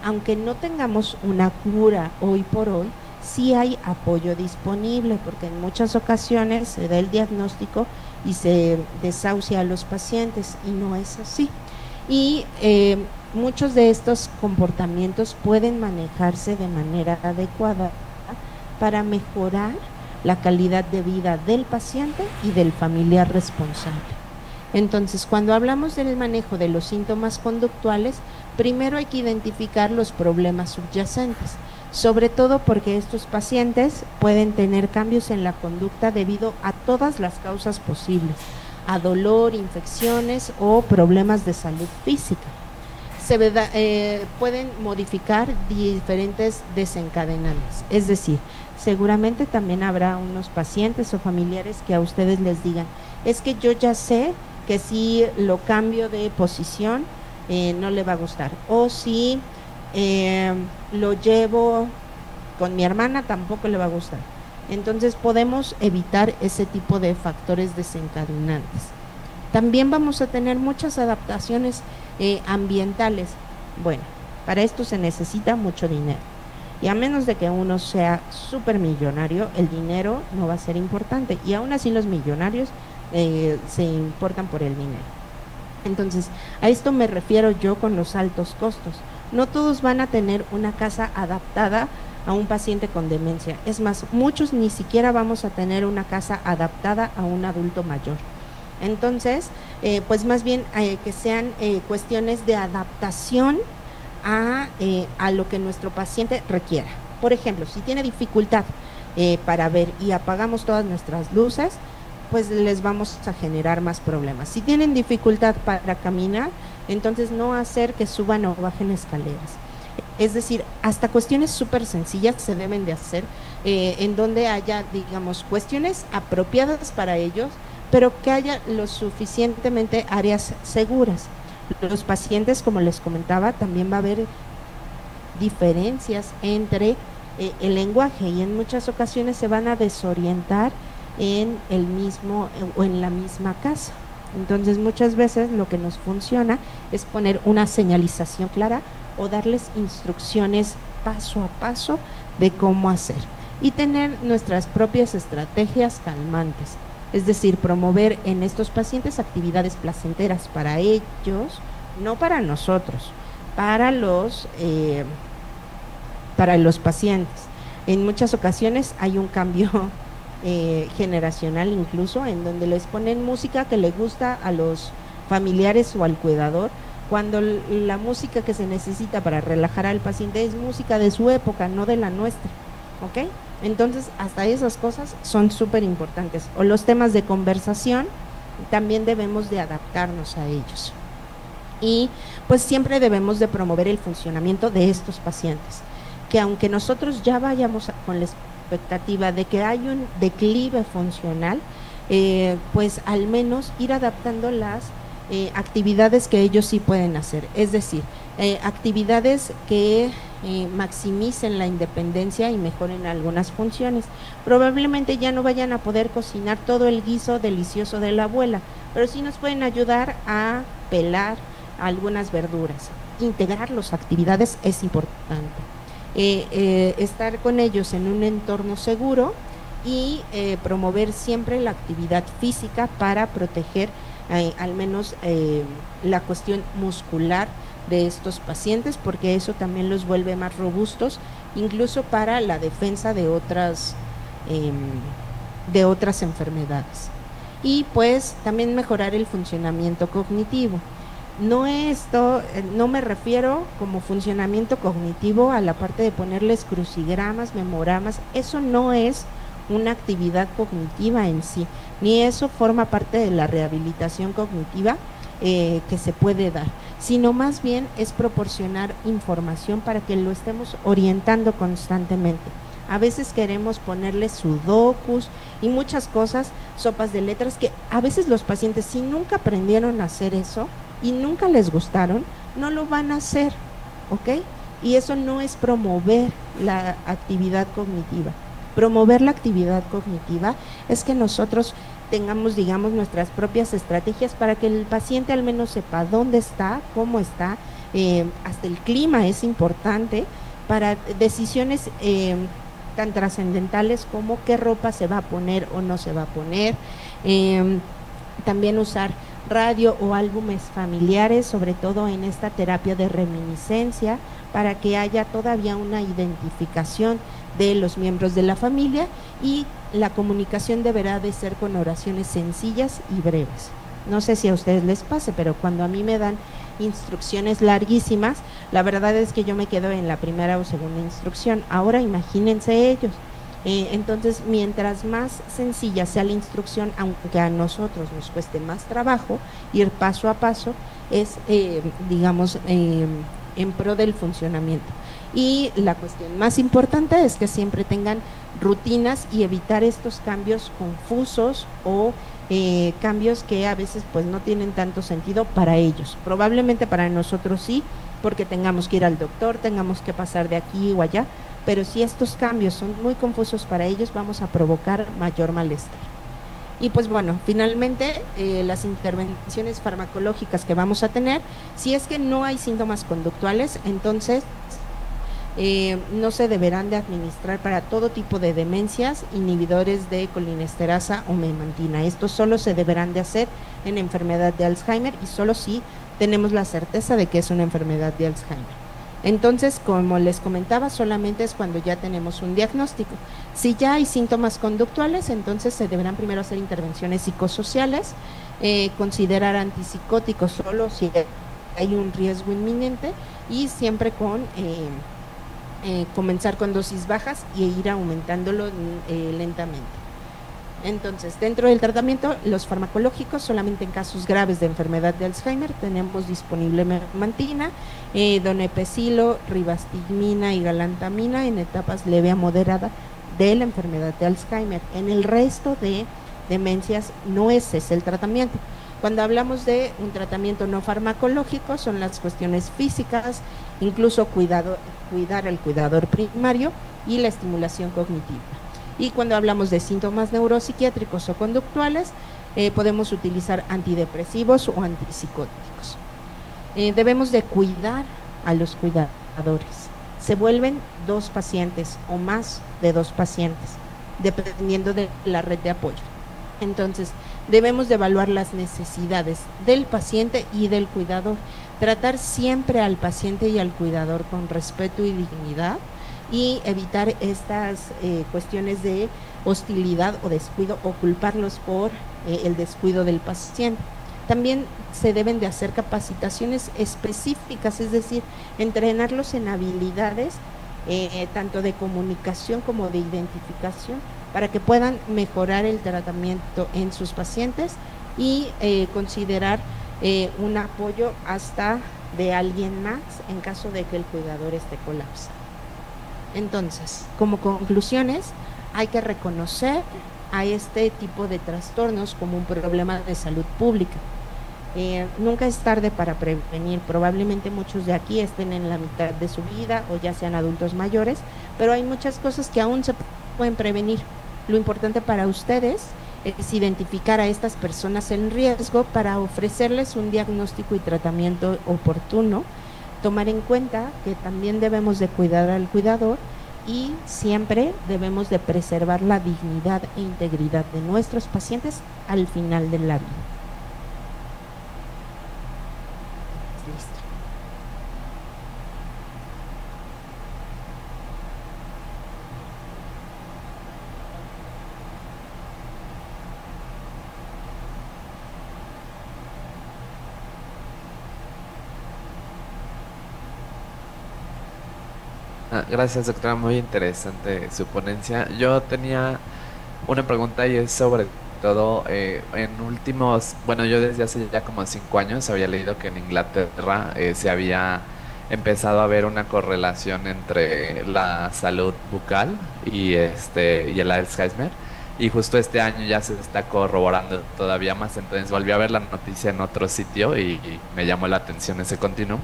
Aunque no tengamos una cura hoy por hoy, sí hay apoyo disponible, porque en muchas ocasiones se da el diagnóstico y se desahucia a los pacientes, y no es así. Y muchos de estos comportamientos pueden manejarse de manera adecuada para mejorar la calidad de vida del paciente y del familiar responsable. Entonces, cuando hablamos del manejo de los síntomas conductuales, primero hay que identificar los problemas subyacentes, sobre todo porque estos pacientes pueden tener cambios en la conducta debido a todas las causas posibles, a dolor, infecciones o problemas de salud física. Pueden modificar diferentes desencadenantes, es decir, seguramente también habrá unos pacientes o familiares que a ustedes les digan, es que yo ya sé que si lo cambio de posición no le va a gustar, o si lo llevo con mi hermana tampoco le va a gustar. Entonces podemos evitar ese tipo de factores desencadenantes. También vamos a tener muchas adaptaciones ambientales. Bueno, para esto se necesita mucho dinero. Y a menos de que uno sea súper millonario, el dinero no va a ser importante. Y aún así los millonarios se importan por el dinero. Entonces, a esto me refiero yo con los altos costos. No todos van a tener una casa adaptada a un paciente con demencia. Es más, muchos ni siquiera vamos a tener una casa adaptada a un adulto mayor. Entonces, pues más bien que sean cuestiones de adaptación a lo que nuestro paciente requiera. Por ejemplo, si tiene dificultad para ver y apagamos todas nuestras luces, pues les vamos a generar más problemas. Si tienen dificultad para caminar, entonces no hacer que suban o bajen escaleras. Es decir, hasta cuestiones súper sencillas se deben de hacer en donde haya, digamos, cuestiones apropiadas para ellos, pero que haya lo suficientemente áreas seguras. Los pacientes, como les comentaba, también va a haber diferencias entre el lenguaje y en muchas ocasiones se van a desorientar en el mismo o en la misma casa. Entonces muchas veces lo que nos funciona es poner una señalización clara o darles instrucciones paso a paso de cómo hacer y tener nuestras propias estrategias calmantes. Es decir, promover en estos pacientes actividades placenteras para ellos, no para nosotros, para los pacientes. En muchas ocasiones hay un cambio generacional incluso, en donde les ponen música que le gusta a los familiares o al cuidador, cuando la música que se necesita para relajar al paciente es música de su época, no de la nuestra, ¿ok? Entonces, hasta esas cosas son súper importantes. O los temas de conversación, también debemos de adaptarnos a ellos. Y pues siempre debemos de promover el funcionamiento de estos pacientes, que aunque nosotros ya vayamos con la expectativa de que hay un declive funcional, pues al menos ir adaptando las actividades que ellos sí pueden hacer, es decir, actividades que maximicen la independencia y mejoren algunas funciones. Probablemente ya no vayan a poder cocinar todo el guiso delicioso de la abuela, pero sí nos pueden ayudar a pelar algunas verduras. Integrar las actividades es importante. Estar con ellos en un entorno seguro y promover siempre la actividad física para proteger al menos la cuestión muscular de estos pacientes, porque eso también los vuelve más robustos, incluso para la defensa de otras enfermedades. Y pues también mejorar el funcionamiento cognitivo. No me refiero como funcionamiento cognitivo a la parte de ponerles crucigramas, memoramas, eso no es una actividad cognitiva en sí, ni eso forma parte de la rehabilitación cognitiva que se puede dar, sino más bien es proporcionar información para que lo estemos orientando constantemente. A veces queremos ponerle sudokus y muchas cosas, sopas de letras, que a veces los pacientes, si nunca aprendieron a hacer eso y nunca les gustaron, no lo van a hacer, ¿ok? Y eso no es promover la actividad cognitiva. Promover la actividad cognitiva es que nosotros tengamos, digamos, nuestras propias estrategias para que el paciente al menos sepa dónde está, cómo está, hasta el clima es importante para decisiones tan trascendentales como qué ropa se va a poner o no se va a poner, también usar radio o álbumes familiares, sobre todo en esta terapia de reminiscencia, para que haya todavía una identificación de los miembros de la familia, y la comunicación deberá de ser con oraciones sencillas y breves. No sé si a ustedes les pase, pero cuando a mí me dan instrucciones larguísimas, la verdad es que yo me quedo en la primera o segunda instrucción. Ahora imagínense ellos. Entonces, mientras más sencilla sea la instrucción, aunque a nosotros nos cueste más trabajo ir paso a paso, es, digamos, en pro del funcionamiento. Y la cuestión más importante es que siempre tengan rutinas y evitar estos cambios confusos o cambios que a veces pues no tienen tanto sentido para ellos. Probablemente para nosotros sí, porque tengamos que ir al doctor, tengamos que pasar de aquí o allá, pero si estos cambios son muy confusos para ellos, vamos a provocar mayor malestar. Y pues bueno, finalmente las intervenciones farmacológicas que vamos a tener, si es que no hay síntomas conductuales, entonces no se deberán de administrar para todo tipo de demencias inhibidores de colinesterasa o memantina. Estos solo se deberán de hacer en enfermedad de Alzheimer, y solo si tenemos la certeza de que es una enfermedad de Alzheimer. Entonces, como les comentaba, solamente es cuando ya tenemos un diagnóstico. Si ya hay síntomas conductuales, entonces se deberán primero hacer intervenciones psicosociales, considerar antipsicóticos solo si hay un riesgo inminente, y siempre con comenzar con dosis bajas y ir aumentándolo lentamente. Entonces, dentro del tratamiento, los farmacológicos, solamente en casos graves de enfermedad de Alzheimer, tenemos disponible memantina, donepezilo, ribastigmina y galantamina en etapas leve a moderada de la enfermedad de Alzheimer. En el resto de demencias no ese es el tratamiento. Cuando hablamos de un tratamiento no farmacológico, son las cuestiones físicas, incluso cuidar al cuidador primario y la estimulación cognitiva. Y cuando hablamos de síntomas neuropsiquiátricos o conductuales, podemos utilizar antidepresivos o antipsicóticos. Debemos de cuidar a los cuidadores. Se vuelven 2 pacientes o más de 2 pacientes, dependiendo de la red de apoyo. Entonces, debemos de evaluar las necesidades del paciente y del cuidador. Tratar siempre al paciente y al cuidador con respeto y dignidad, y evitar estas cuestiones de hostilidad o descuido, o culparlos por el descuido del paciente. También se deben de hacer capacitaciones específicas, es decir, entrenarlos en habilidades tanto de comunicación como de identificación, para que puedan mejorar el tratamiento en sus pacientes y considerar un apoyo hasta de alguien más en caso de que el cuidador esté colapsado. Entonces, como conclusiones, hay que reconocer a este tipo de trastornos como un problema de salud pública. Nunca es tarde para prevenir. Probablemente muchos de aquí estén en la mitad de su vida o ya sean adultos mayores, pero hay muchas cosas que aún se pueden prevenir. Lo importante para ustedes es identificar a estas personas en riesgo para ofrecerles un diagnóstico y tratamiento oportuno, tomar en cuenta que también debemos de cuidar al cuidador, y siempre debemos de preservar la dignidad e integridad de nuestros pacientes al final de la vida. Listo. Gracias, doctora, muy interesante su ponencia. Yo tenía una pregunta, y es sobre todo en últimos, bueno, yo desde hace ya como 5 años había leído que en Inglaterra se había empezado a ver una correlación entre la salud bucal y el Alzheimer, y justo este año ya se está corroborando todavía más. Entonces volví a ver la noticia en otro sitio y me llamó la atención ese continuum,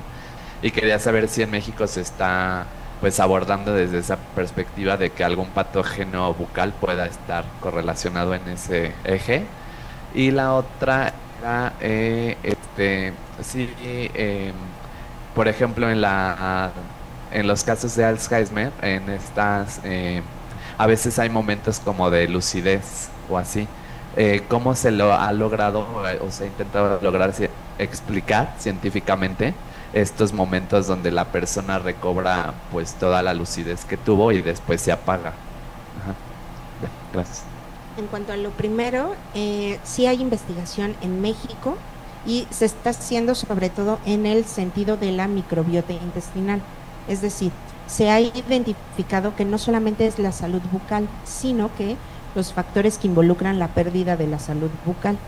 y quería saber si en México se está pues abordando desde esa perspectiva de que algún patógeno bucal pueda estar correlacionado en ese eje. Y la otra era, sí, por ejemplo, en los casos de Alzheimer, a veces hay momentos como de lucidez o así. cómo se lo ha logrado o se ha intentado lograr explicar científicamente estos momentos donde la persona recobra pues toda la lucidez que tuvo y después se apaga. Ajá. Gracias. En cuanto a lo primero, sí hay investigación en México y se está haciendo sobre todo en el sentido de la microbiota intestinal. Es decir, se ha identificado que no solamente es la salud bucal, sino que los factores que involucran la pérdida de la salud bucal.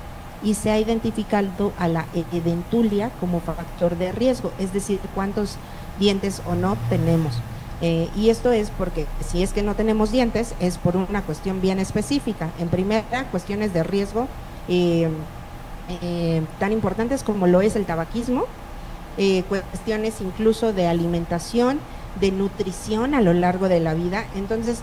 Y se ha identificado a la edentulia como factor de riesgo, es decir, cuántos dientes o no tenemos. Y esto es porque si es que no tenemos dientes, es por una cuestión bien específica. En primera, cuestiones de riesgo tan importantes como lo es el tabaquismo, cuestiones incluso de alimentación, de nutrición a lo largo de la vida. Entonces,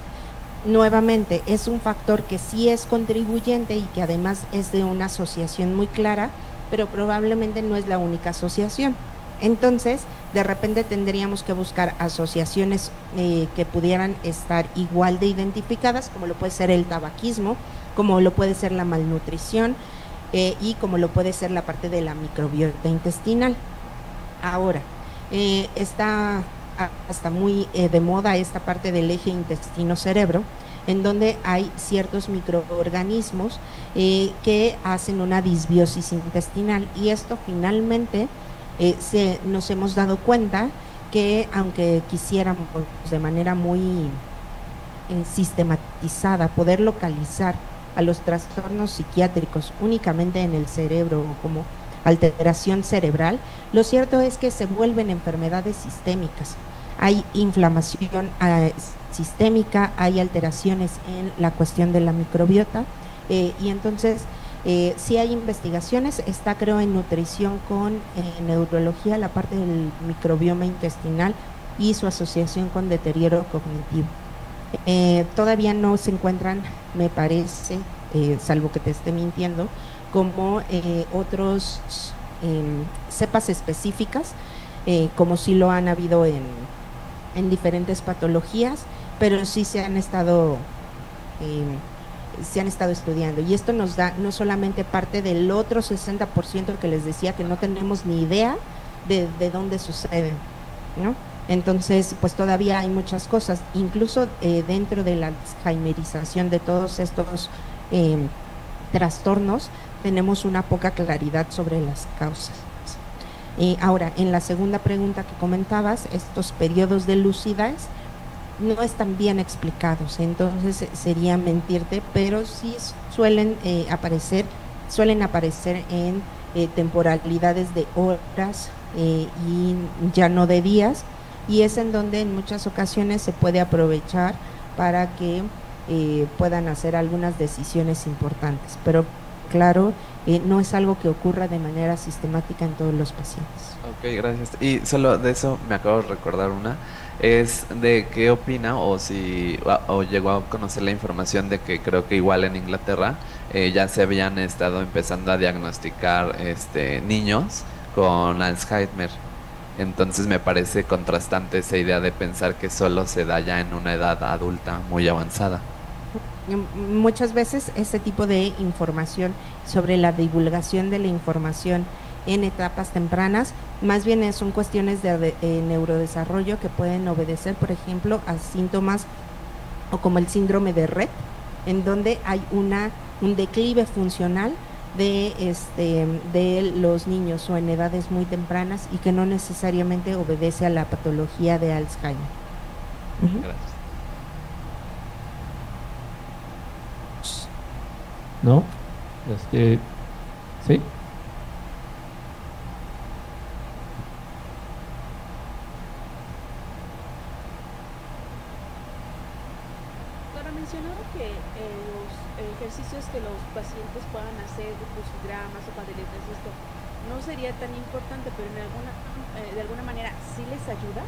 nuevamente, es un factor que sí es contribuyente y que además es de una asociación muy clara, pero probablemente no es la única asociación. Entonces, de repente tendríamos que buscar asociaciones que pudieran estar igual de identificadas, como lo puede ser el tabaquismo, como lo puede ser la malnutrición y como lo puede ser la parte de la microbiota intestinal. Ahora, está hasta muy de moda esta parte del eje intestino-cerebro, en donde hay ciertos microorganismos que hacen una disbiosis intestinal, y esto finalmente nos hemos dado cuenta que aunque quisiéramos de manera muy sistematizada poder localizar a los trastornos psiquiátricos únicamente en el cerebro o como alteración cerebral, lo cierto es que se vuelven enfermedades sistémicas. Hay inflamación sistémica, hay alteraciones en la cuestión de la microbiota y entonces sí hay investigaciones, está creo en nutrición con neurología, la parte del microbioma intestinal y su asociación con deterioro cognitivo. Todavía no se encuentran, me parece, salvo que te esté mintiendo, como otros cepas específicas, como sí lo han habido en diferentes patologías, pero sí se han estado estudiando, y esto nos da no solamente parte del otro 60% que les decía que no tenemos ni idea de dónde suceden, ¿no? Entonces, pues todavía hay muchas cosas, incluso dentro de la alzheimerización de todos estos trastornos, tenemos una poca claridad sobre las causas. Ahora, en la segunda pregunta que comentabas, estos periodos de lucidez no están bien explicados, entonces sería mentirte, pero sí suelen aparecer en temporalidades de horas y ya no de días, y es en donde en muchas ocasiones se puede aprovechar para que puedan hacer algunas decisiones importantes, pero claro, no es algo que ocurra de manera sistemática en todos los pacientes. Ok, gracias. Y solo de eso me acabo de recordar una, es de qué opina o si o llegó a conocer la información de que creo que igual en Inglaterra ya se habían estado empezando a diagnosticar niños con Alzheimer. Entonces me parece contrastante esa idea de pensar que solo se da ya en una edad adulta muy avanzada. Muchas veces este tipo de información sobre la divulgación de la información en etapas tempranas, más bien son cuestiones de neurodesarrollo que pueden obedecer, por ejemplo, a síntomas o como el síndrome de Rett, en donde hay un declive funcional de los niños o en edades muy tempranas y que no necesariamente obedece a la patología de Alzheimer. Gracias. ¿No? ¿Sí? Mencionaba que los ejercicios que los pacientes puedan hacer de crucigramas o padeletas, esto no sería tan importante, pero de alguna manera sí les ayuda.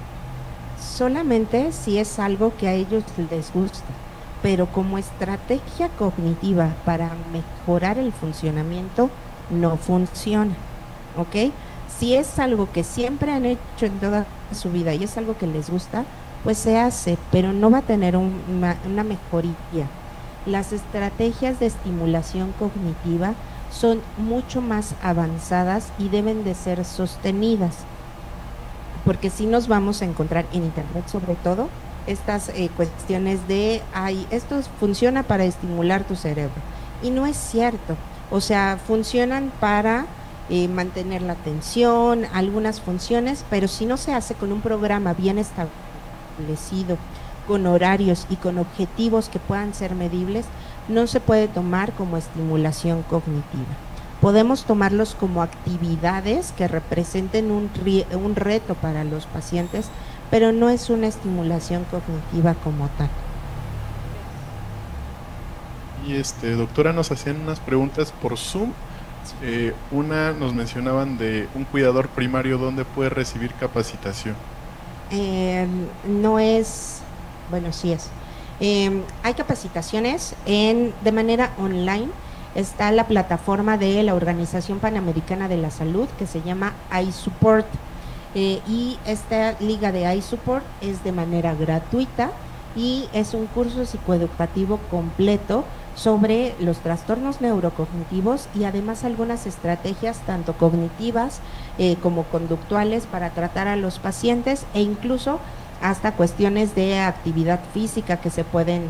Solamente si es algo que a ellos les gusta, pero como estrategia cognitiva para mejorar el funcionamiento no funciona, ¿ok? Si es algo que siempre han hecho en toda su vida y es algo que les gusta, pues se hace, pero no va a tener una mejoría. las estrategias de estimulación cognitiva son mucho más avanzadas y deben de ser sostenidas, porque si nos vamos a encontrar en internet sobre todo estas cuestiones de, ay, esto funciona para estimular tu cerebro, y no es cierto. O sea, funcionan para mantener la atención, algunas funciones, pero si no se hace con un programa bien establecido, con horarios y con objetivos que puedan ser medibles, no se puede tomar como estimulación cognitiva. Podemos tomarlos como actividades que representen un reto para los pacientes, pero no es una estimulación cognitiva como tal. Y doctora, nos hacían unas preguntas por Zoom. Una nos mencionaban de un cuidador primario, ¿dónde puede recibir capacitación? No es, bueno, sí es. Hay capacitaciones de manera online. Está la plataforma de la Organización Panamericana de la Salud que se llama iSupport, y esta liga de iSupport es de manera gratuita y es un curso psicoeducativo completo sobre los trastornos neurocognitivos y además algunas estrategias tanto cognitivas como conductuales para tratar a los pacientes, e incluso hasta cuestiones de actividad física que se pueden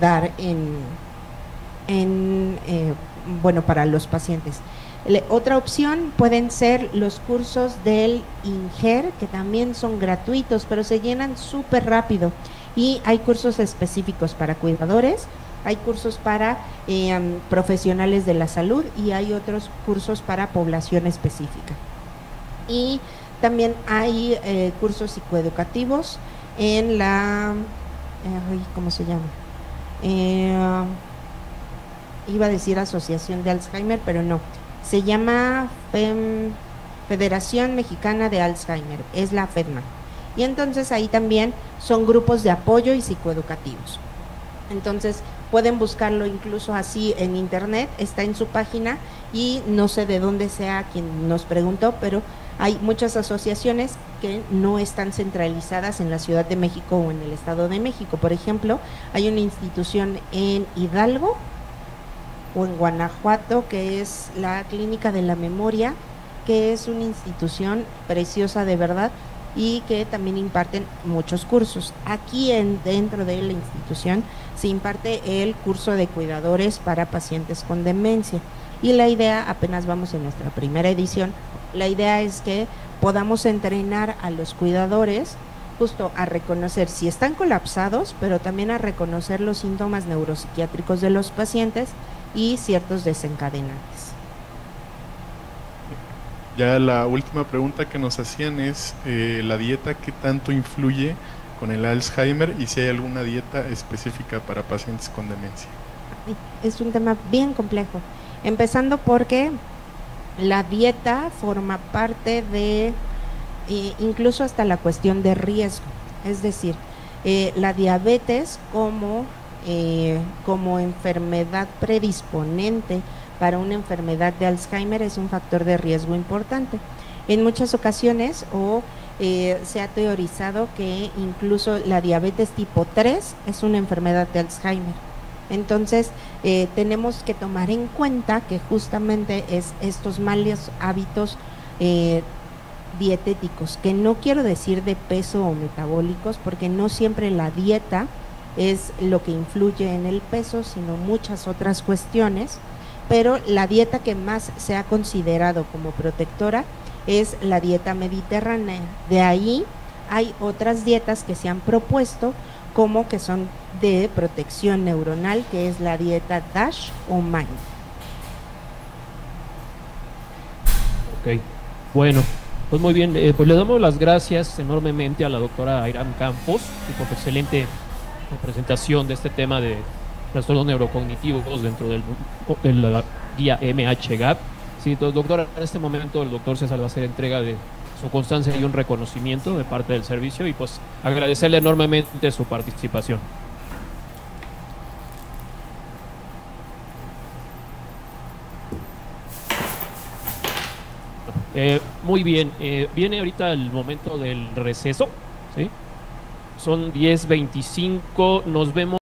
dar bueno, para los pacientes. Otra opción pueden ser los cursos del INGER, que también son gratuitos, pero se llenan súper rápido, y hay cursos específicos para cuidadores, hay cursos para profesionales de la salud y hay otros cursos para población específica. Y también hay cursos psicoeducativos en la, ¿cómo se llama? Iba a decir Asociación de Alzheimer, pero no. Se llama Federación Mexicana de Alzheimer, es la FEDMA. Y entonces ahí también son grupos de apoyo y psicoeducativos. Entonces pueden buscarlo incluso así en internet, está en su página, y no sé de dónde sea quien nos preguntó, pero hay muchas asociaciones que no están centralizadas en la Ciudad de México o en el Estado de México. Por ejemplo, hay una institución en Hidalgo o en Guanajuato, que es la Clínica de la Memoria, que es una institución preciosa de verdad y que también imparten muchos cursos. Aquí dentro de la institución se imparte el curso de cuidadores para pacientes con demencia, y la idea, apenas vamos en nuestra primera edición, la idea es que podamos entrenar a los cuidadores justo a reconocer si están colapsados, pero también a reconocer los síntomas neuropsiquiátricos de los pacientes y ciertos desencadenantes. Ya la última pregunta que nos hacían es la dieta, ¿qué tanto influye con el Alzheimer y si hay alguna dieta específica para pacientes con demencia? Es un tema bien complejo, empezando porque la dieta forma parte de incluso hasta la cuestión de riesgo, es decir, la diabetes como enfermedad predisponente para una enfermedad de Alzheimer es un factor de riesgo importante. En muchas ocasiones se ha teorizado que incluso la diabetes tipo 3 es una enfermedad de Alzheimer. Entonces, tenemos que tomar en cuenta que justamente es estos malos hábitos dietéticos, que no quiero decir de peso o metabólicos, porque no siempre la dieta es lo que influye en el peso, sino muchas otras cuestiones, pero la dieta que más se ha considerado como protectora es la dieta mediterránea. De ahí hay otras dietas que se han propuesto como que son de protección neuronal, que es la dieta DASH o MIND. Ok, bueno, pues muy bien, pues le damos las gracias enormemente a la doctora Iram Campos por su excelente presentación de este tema de trastornos neurocognitivos dentro de la guía MHGAP. Sí, entonces, doctora, en este momento el doctor César va a hacer entrega de su constancia y un reconocimiento de parte del servicio, y pues agradecerle enormemente su participación. Muy bien, viene ahorita el momento del receso, ¿sí? Son 10:25, nos vemos.